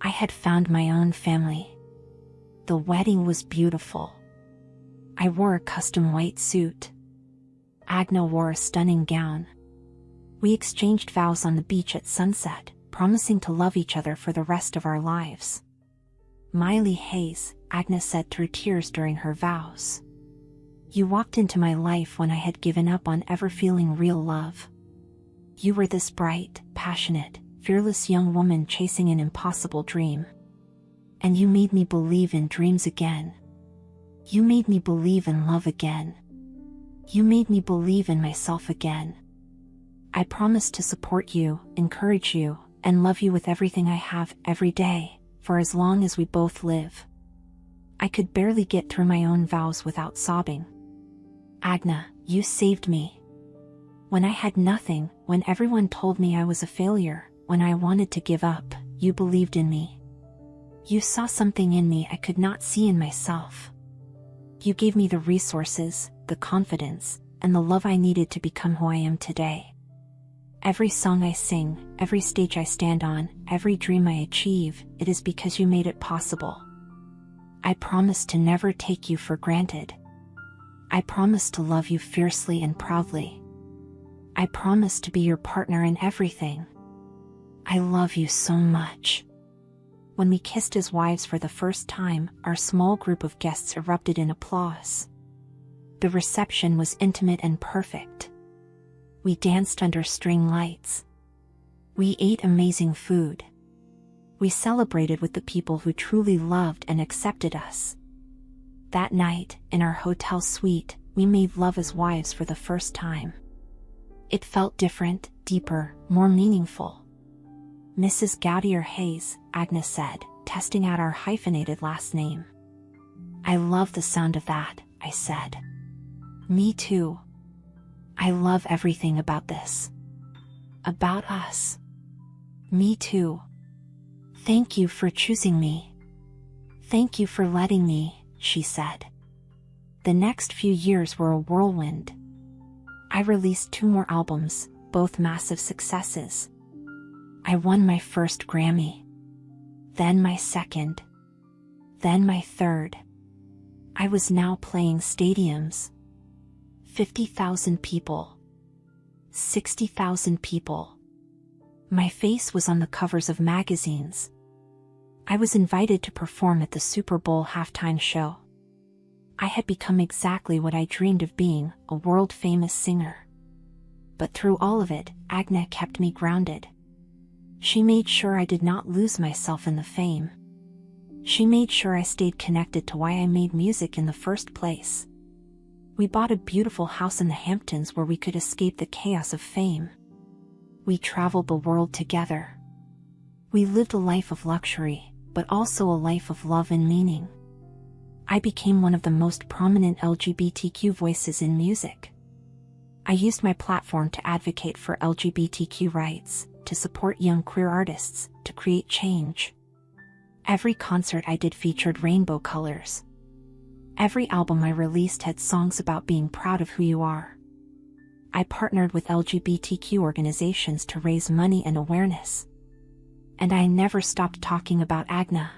I had found my own family. The wedding was beautiful. I wore a custom white suit. Agna wore a stunning gown. We exchanged vows on the beach at sunset, promising to love each other for the rest of our lives. Miley Hayes, Agnes said through tears during her vows. You walked into my life when I had given up on ever feeling real love. You were this bright, passionate, fearless young woman chasing an impossible dream. And you made me believe in dreams again. You made me believe in love again. You made me believe in myself again. I promise to support you, encourage you, and love you with everything I have every day, for as long as we both live. I could barely get through my own vows without sobbing. Agna, you saved me. When I had nothing, when everyone told me I was a failure, when I wanted to give up, you believed in me. You saw something in me I could not see in myself. You gave me the resources, the confidence, and the love I needed to become who I am today. Every song I sing, every stage I stand on, every dream I achieve, it is because you made it possible. I promise to never take you for granted. I promise to love you fiercely and proudly. I promise to be your partner in everything. I love you so much. When we kissed as wives for the first time, our small group of guests erupted in applause. The reception was intimate and perfect. We danced under string lights. We ate amazing food. We celebrated with the people who truly loved and accepted us. That night, in our hotel suite, we made love as wives for the first time. It felt different, deeper, more meaningful. Mrs. Gaudier Hayes, Agnes said, testing out our hyphenated last name. I love the sound of that, I said. Me too. I love everything about this. About us. Me too. Thank you for choosing me. Thank you for letting me, she said. The next few years were a whirlwind. I released 2 more albums, both massive successes. I won my first Grammy. Then my second. Then my third. I was now playing stadiums. 50,000 people. 60,000 people. My face was on the covers of magazines. I was invited to perform at the Super Bowl halftime show. I had become exactly what I dreamed of being, a world-famous singer. But through all of it, Agnes kept me grounded. She made sure I did not lose myself in the fame. She made sure I stayed connected to why I made music in the first place. We bought a beautiful house in the Hamptons where we could escape the chaos of fame. We traveled the world together. We lived a life of luxury, but also a life of love and meaning. I became one of the most prominent LGBTQ voices in music. I used my platform to advocate for LGBTQ rights, to support young queer artists, to create change. Every concert I did featured rainbow colors. Every album I released had songs about being proud of who you are. I partnered with LGBTQ organizations to raise money and awareness. And I never stopped talking about Agnes.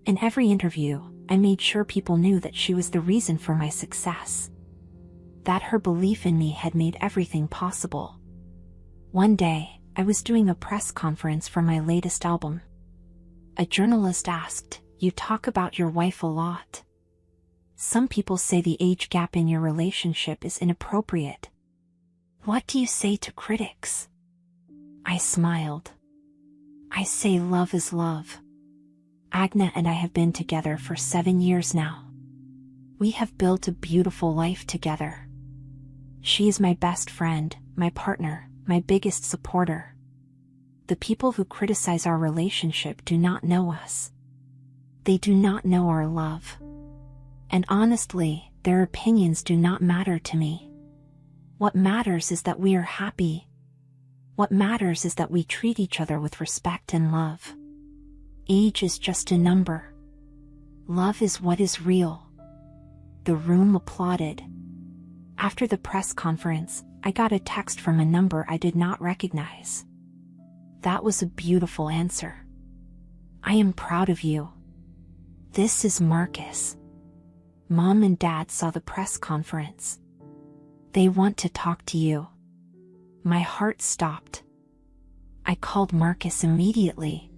In every interview, I made sure people knew that she was the reason for my success. That her belief in me had made everything possible. One day, I was doing a press conference for my latest album. A journalist asked, "You talk about your wife a lot. Some people say the age gap in your relationship is inappropriate. What do you say to critics?" I smiled. I say love is love. Agnes and I have been together for 7 years now. We have built a beautiful life together. She is my best friend, my partner, my biggest supporter. The people who criticize our relationship do not know us. They do not know our love. And honestly, their opinions do not matter to me. What matters is that we are happy. What matters is that we treat each other with respect and love. Age is just a number. Love is what is real. The room applauded. After the press conference, I got a text from a number I did not recognize. That was a beautiful answer. I am proud of you. This is Marcus. Mom and Dad saw the press conference. They want to talk to you. My heart stopped. I called Marcus immediately.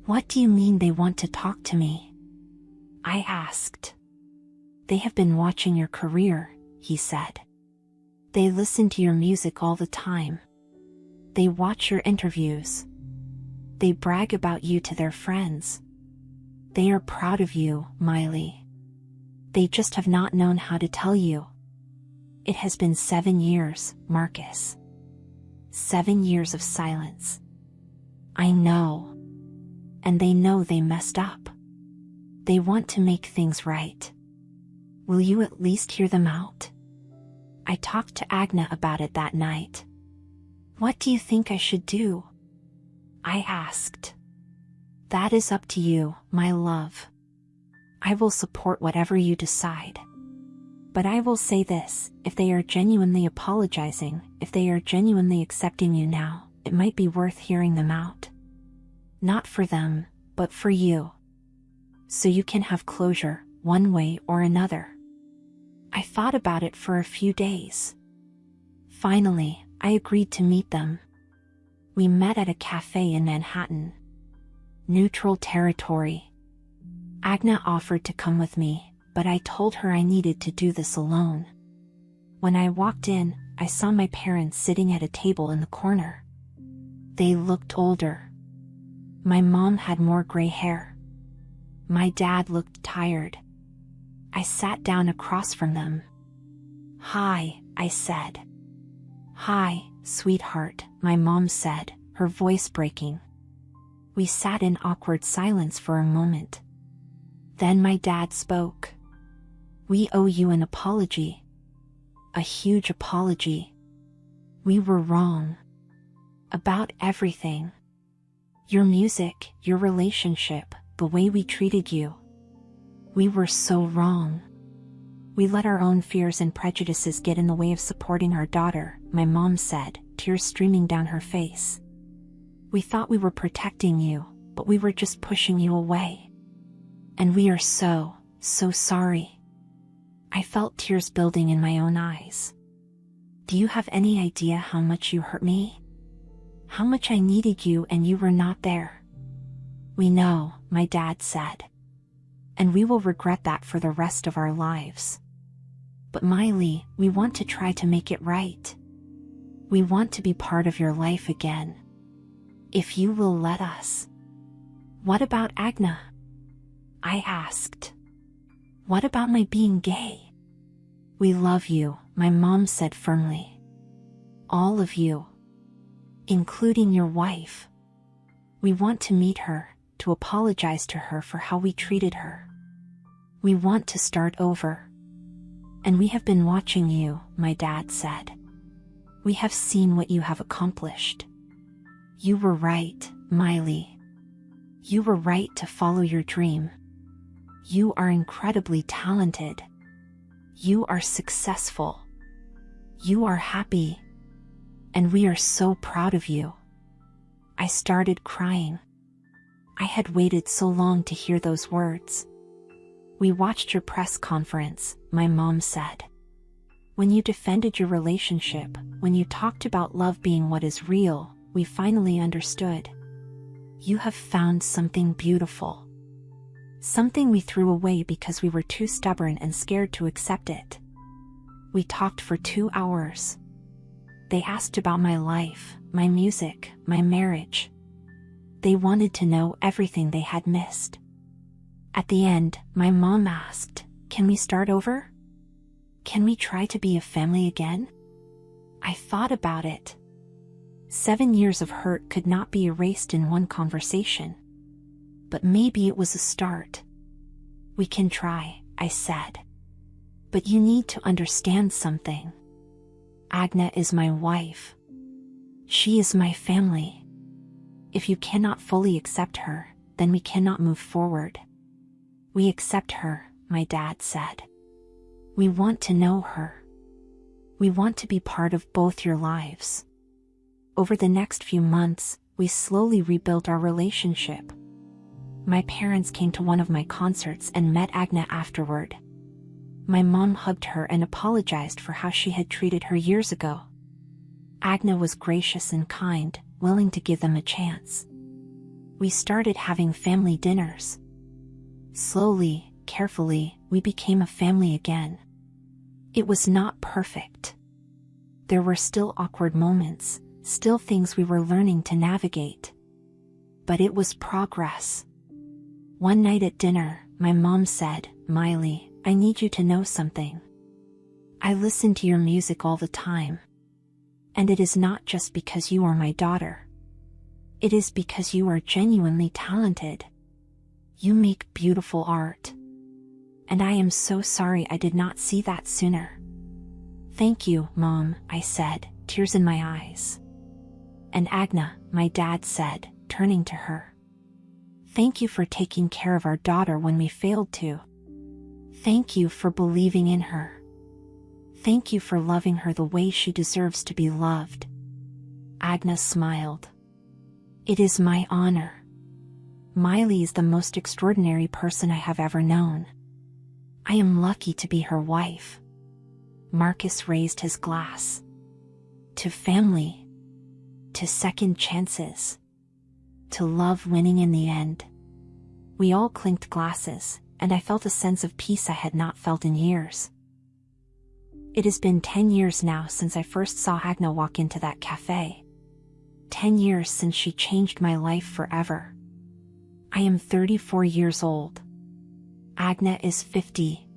What do you mean they want to talk to me? I asked. They have been watching your career, he said. They listen to your music all the time. They watch your interviews. They brag about you to their friends. They are proud of you, Miley. They just have not known how to tell you. It has been 7 years, Marcus. 7 years of silence. I know. And they know they messed up. They want to make things right. Will you at least hear them out? I talked to Agnes about it that night. What do you think I should do? I asked. That is up to you, my love. I will support whatever you decide. But I will say this, if they are genuinely apologizing, if they are genuinely accepting you now, it might be worth hearing them out. Not for them, but for you. So you can have closure, one way or another. I thought about it for a few days. Finally, I agreed to meet them. We met at a cafe in Manhattan. Neutral territory. Agnes offered to come with me, but I told her I needed to do this alone. When I walked in, I saw my parents sitting at a table in the corner. They looked older. My mom had more gray hair. My dad looked tired. I sat down across from them. Hi, I said. "Hi, sweetheart," my mom said, her voice breaking. We sat in awkward silence for a moment. Then my dad spoke. "We owe you an apology. A huge apology. We were wrong. About everything. Your music, your relationship, the way we treated you. We were so wrong. We let our own fears and prejudices get in the way of supporting our daughter," my mom said, tears streaming down her face. "We thought we were protecting you, but we were just pushing you away. And we are so sorry." I felt tears building in my own eyes. "Do you have any idea how much you hurt me? How much I needed you and you were not there?" "We know," my dad said. "And we will regret that for the rest of our lives. But Miley, we want to try to make it right. We want to be part of your life again. If you will let us." "What about Agna?" I asked. "What about my being gay?" "We love you," my mom said firmly. "All of you. Including your wife. We want to meet her, to apologize to her for how we treated her. We want to start over. And we have been watching you," my dad said. "We have seen what you have accomplished. You were right, Miley. You were right to follow your dream. You are incredibly talented. You are successful. You are happy. And we are so proud of you." I started crying. I had waited so long to hear those words. "We watched your press conference," my mom said. "When you defended your relationship, when you talked about love being what is real, we finally understood. You have found something beautiful. Something we threw away because we were too stubborn and scared to accept it." We talked for 2 hours. They asked about my life, my music, my marriage. They wanted to know everything they had missed. At the end, my mom asked, "Can we start over? Can we try to be a family again?" I thought about it. 7 years of hurt could not be erased in one conversation. But maybe it was a start. "We can try," I said. "But you need to understand something. Agna is my wife. She is my family. If you cannot fully accept her, then we cannot move forward." "We accept her," my dad said. "We want to know her. We want to be part of both your lives." Over the next few months, we slowly rebuilt our relationship. My parents came to one of my concerts and met Agna afterward. My mom hugged her and apologized for how she had treated her years ago. Agna was gracious and kind, willing to give them a chance. We started having family dinners. Slowly, carefully, we became a family again. It was not perfect. There were still awkward moments, still things we were learning to navigate. But it was progress. One night at dinner, my mom said, "Miley, I need you to know something. I listen to your music all the time. And it is not just because you are my daughter. It is because you are genuinely talented. You make beautiful art. And I am so sorry I did not see that sooner." "Thank you, Mom," I said, tears in my eyes. "And Agna," my dad said, turning to her. "Thank you for taking care of our daughter when we failed to. Thank you for believing in her. Thank you for loving her the way she deserves to be loved." Agna smiled. "It is my honor. Miley is the most extraordinary person I have ever known. I am lucky to be her wife." Marcus raised his glass. "To family. To second chances. To love winning in the end." We all clinked glasses, and I felt a sense of peace I had not felt in years. It has been 10 years now since I first saw Agna walk into that cafe. 10 years since she changed my life forever. I am 34 years old. Agna is 50.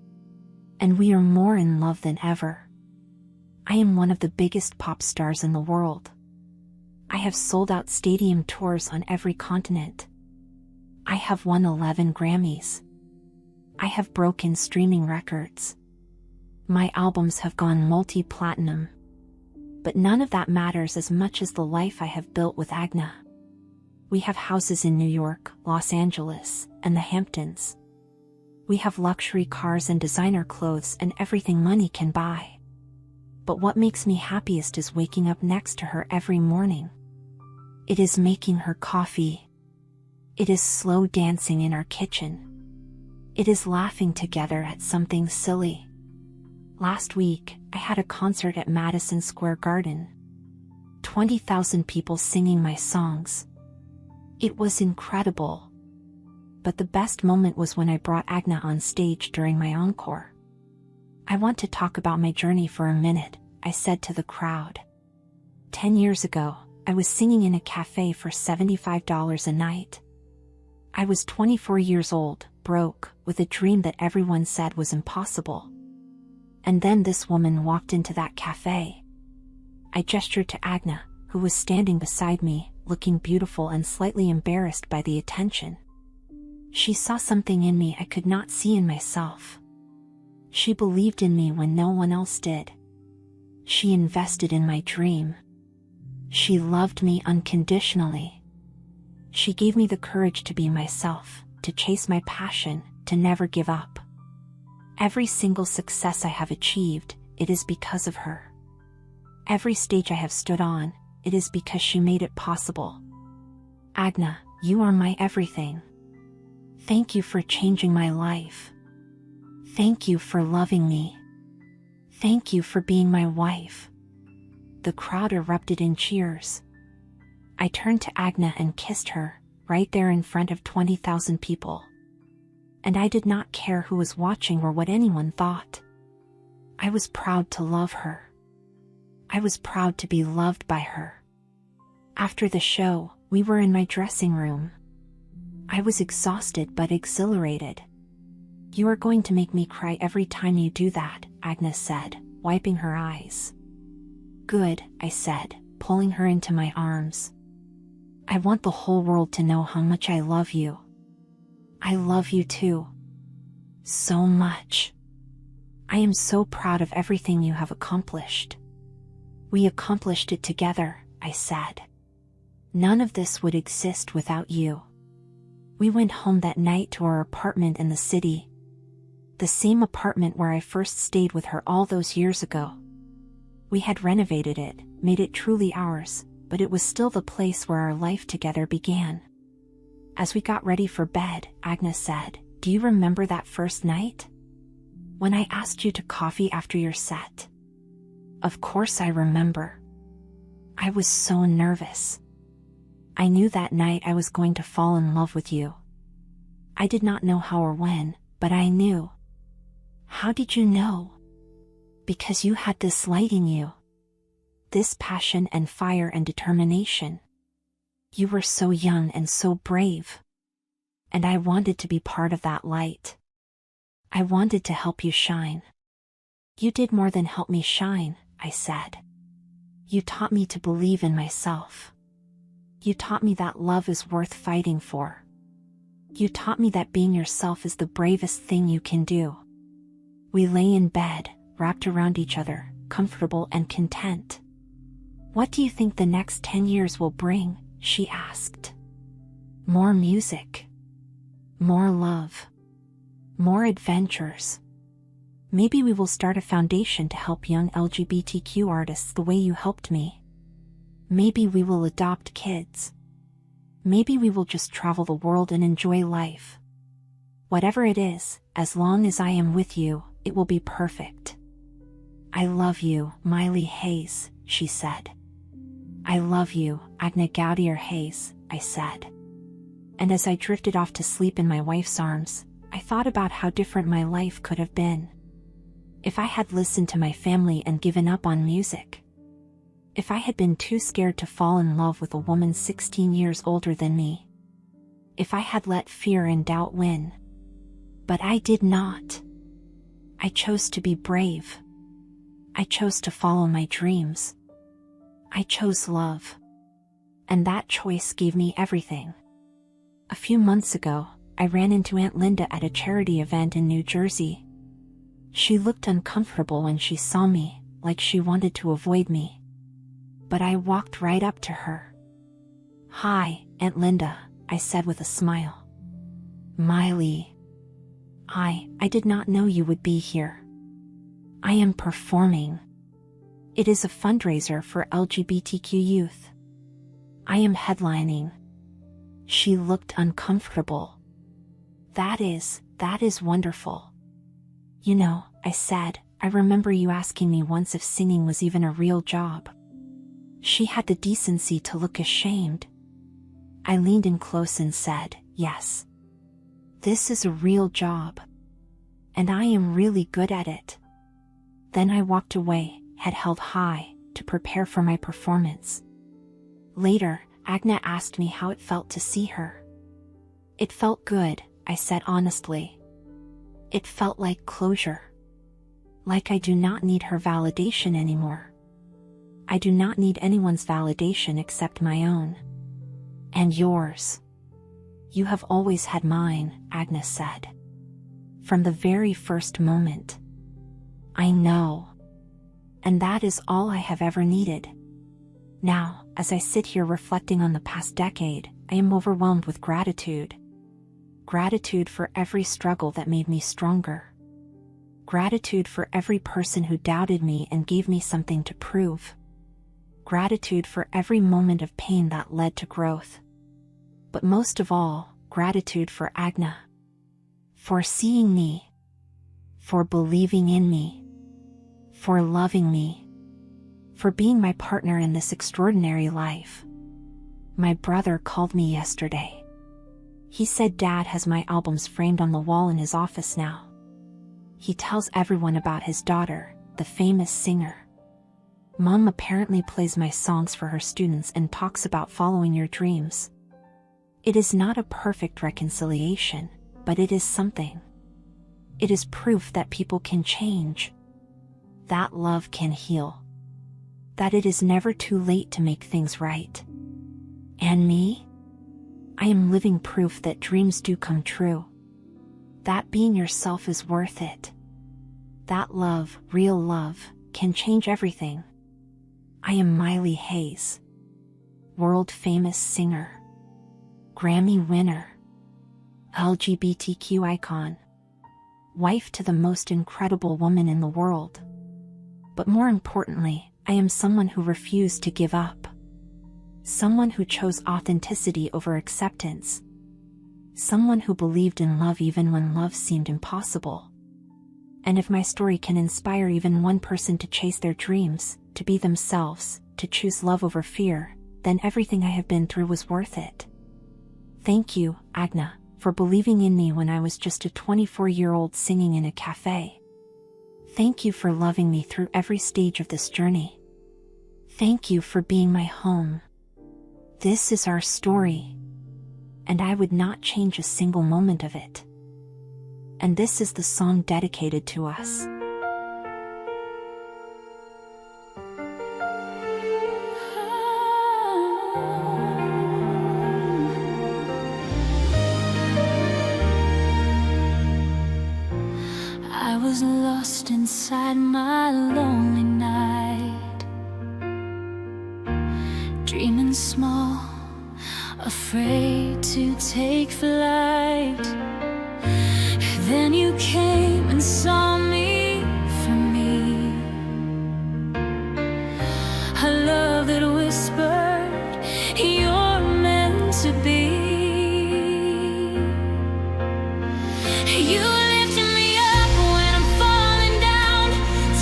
And we are more in love than ever. I am one of the biggest pop stars in the world. I have sold out stadium tours on every continent. I have won 11 Grammys. I have broken streaming records. My albums have gone multi-platinum. But none of that matters as much as the life I have built with Agna. We have houses in New York, Los Angeles, and the Hamptons. We have luxury cars and designer clothes and everything money can buy. But what makes me happiest is waking up next to her every morning. It is making her coffee. It is slow dancing in our kitchen. It is laughing together at something silly. Last week, I had a concert at Madison Square Garden. 20,000 people singing my songs. It was incredible. But the best moment was when I brought Agna on stage during my encore. I want to talk about my journey for a minute, I said to the crowd. 10 years ago, I was singing in a cafe for $75 a night. I was 24 years old, broke, with a dream that everyone said was impossible. And then this woman walked into that cafe. I gestured to Agna, who was standing beside me, looking beautiful and slightly embarrassed by the attention. She saw something in me I could not see in myself. She believed in me when no one else did. She invested in my dream. She loved me unconditionally. She gave me the courage to be myself, to chase my passion, to never give up. Every single success I have achieved, it is because of her. Every stage I have stood on, it is because she made it possible. Agna, you are my everything. Thank you for changing my life. Thank you for loving me. Thank you for being my wife. The crowd erupted in cheers. I turned to Agna and kissed her, right there in front of 20,000 people. And I did not care who was watching or what anyone thought. I was proud to love her. I was proud to be loved by her. After the show, we were in my dressing room. I was exhausted but exhilarated. You are going to make me cry every time you do that, Agna said, wiping her eyes. Good, I said, pulling her into my arms. I want the whole world to know how much I love you. I love you too. So much. I am so proud of everything you have accomplished. We accomplished it together, I said. None of this would exist without you. We went home that night to our apartment in the city. The same apartment where I first stayed with her all those years ago. We had renovated it, made it truly ours, but it was still the place where our life together began. As we got ready for bed, Agna said, "Do you remember that first night? When I asked you to coffee after your set?" Of course I remember. I was so nervous. I knew that night I was going to fall in love with you. I did not know how or when, but I knew. How did you know? Because you had this light in you. This passion and fire and determination. You were so young and so brave. And I wanted to be part of that light. I wanted to help you shine. You did more than help me shine, I said. You taught me to believe in myself. You taught me that love is worth fighting for. You taught me that being yourself is the bravest thing you can do. We lay in bed, wrapped around each other, comfortable and content. What do you think the next 10 years will bring? She asked. More music. More love. More adventures. Maybe we will start a foundation to help young LGBTQ artists the way you helped me. Maybe we will adopt kids. Maybe we will just travel the world and enjoy life. Whatever it is, as long as I am with you, it will be perfect. I love you, Miley Hayes, she said. I love you, Agna Gaudier Hayes, I said. And as I drifted off to sleep in my wife's arms, I thought about how different my life could have been. If I had listened to my family and given up on music. If I had been too scared to fall in love with a woman 16 years older than me. If I had let fear and doubt win. But I did not. I chose to be brave. I chose to follow my dreams. I chose love. And that choice gave me everything. A few months ago, I ran into Aunt Linda at a charity event in New Jersey. She looked uncomfortable when she saw me, like she wanted to avoid me. But I walked right up to her. "Hi, Aunt Linda," I said with a smile. "Miley. I did not know you would be here. I am performing. It is a fundraiser for LGBTQ youth. I am headlining." She looked uncomfortable. That is wonderful. "You know," I said, "I remember you asking me once if singing was even a real job." She had the decency to look ashamed. I leaned in close and said, "Yes. This is a real job. And I am really good at it." Then I walked away, head held high, to prepare for my performance. Later, Agna asked me how it felt to see her. "It felt good," I said honestly. "It felt like closure. Like I do not need her validation anymore. I do not need anyone's validation except my own. And yours. You have always had mine," Agnes said. "From the very first moment." "I know. And that is all I have ever needed." Now, as I sit here reflecting on the past decade, I am overwhelmed with gratitude. Gratitude for every struggle that made me stronger. Gratitude for every person who doubted me and gave me something to prove. Gratitude for every moment of pain that led to growth. But most of all, gratitude for Agna. For seeing me. For believing in me. For loving me. For being my partner in this extraordinary life. My brother called me yesterday. He said Dad has my albums framed on the wall in his office now. He tells everyone about his daughter, the famous singer. Mom apparently plays my songs for her students and talks about following your dreams. It is not a perfect reconciliation, but it is something. It is proof that people can change. That love can heal. That it is never too late to make things right. And me? I am living proof that dreams do come true. That being yourself is worth it. That love, real love, can change everything. I am Miley Hayes. World-famous singer. Grammy winner. LGBTQ icon. Wife to the most incredible woman in the world. But more importantly, I am someone who refused to give up. Someone who chose authenticity over acceptance. Someone who believed in love even when love seemed impossible. And if my story can inspire even one person to chase their dreams, to be themselves, to choose love over fear, then everything I have been through was worth it. Thank you, Agna, for believing in me when I was just a 24-year-old singing in a cafe. Thank you for loving me through every stage of this journey. Thank you for being my home. This is our story. And I would not change a single moment of it. And this is the song dedicated to us. I was lost inside my lonely night, dreaming small, afraid to take flight. Then you came and saw me for me, a love that whispered, "You're meant to be." You lifted me up when I'm falling down,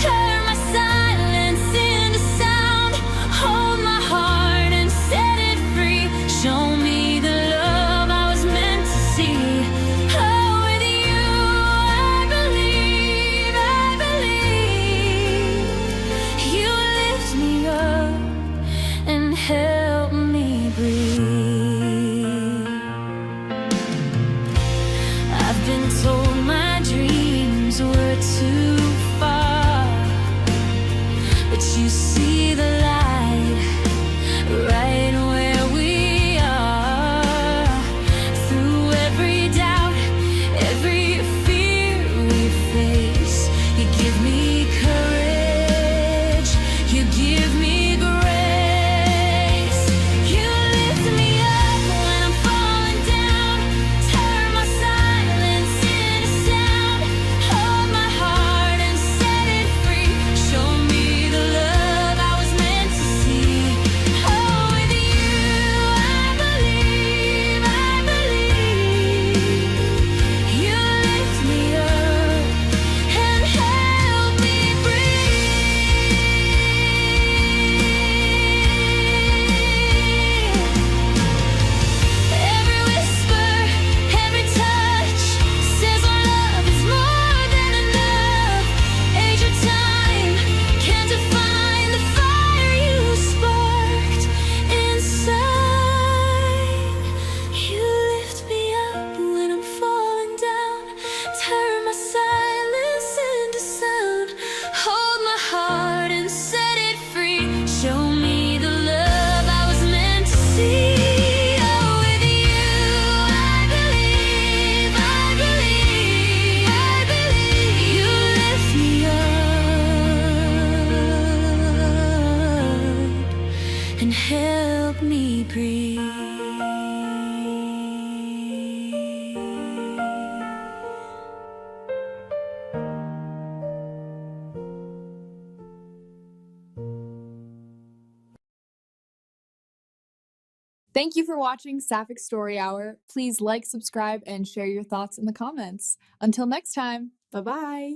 turn my silence into sound, hold my heart and set it free, show me the love I was meant to see. Oh, with you I believe, you lift me up and help me breathe. and help me breathe. Thank you for watching Sapphic Story Hour. Please like, subscribe, and share your thoughts in the comments. Until next time, bye-bye.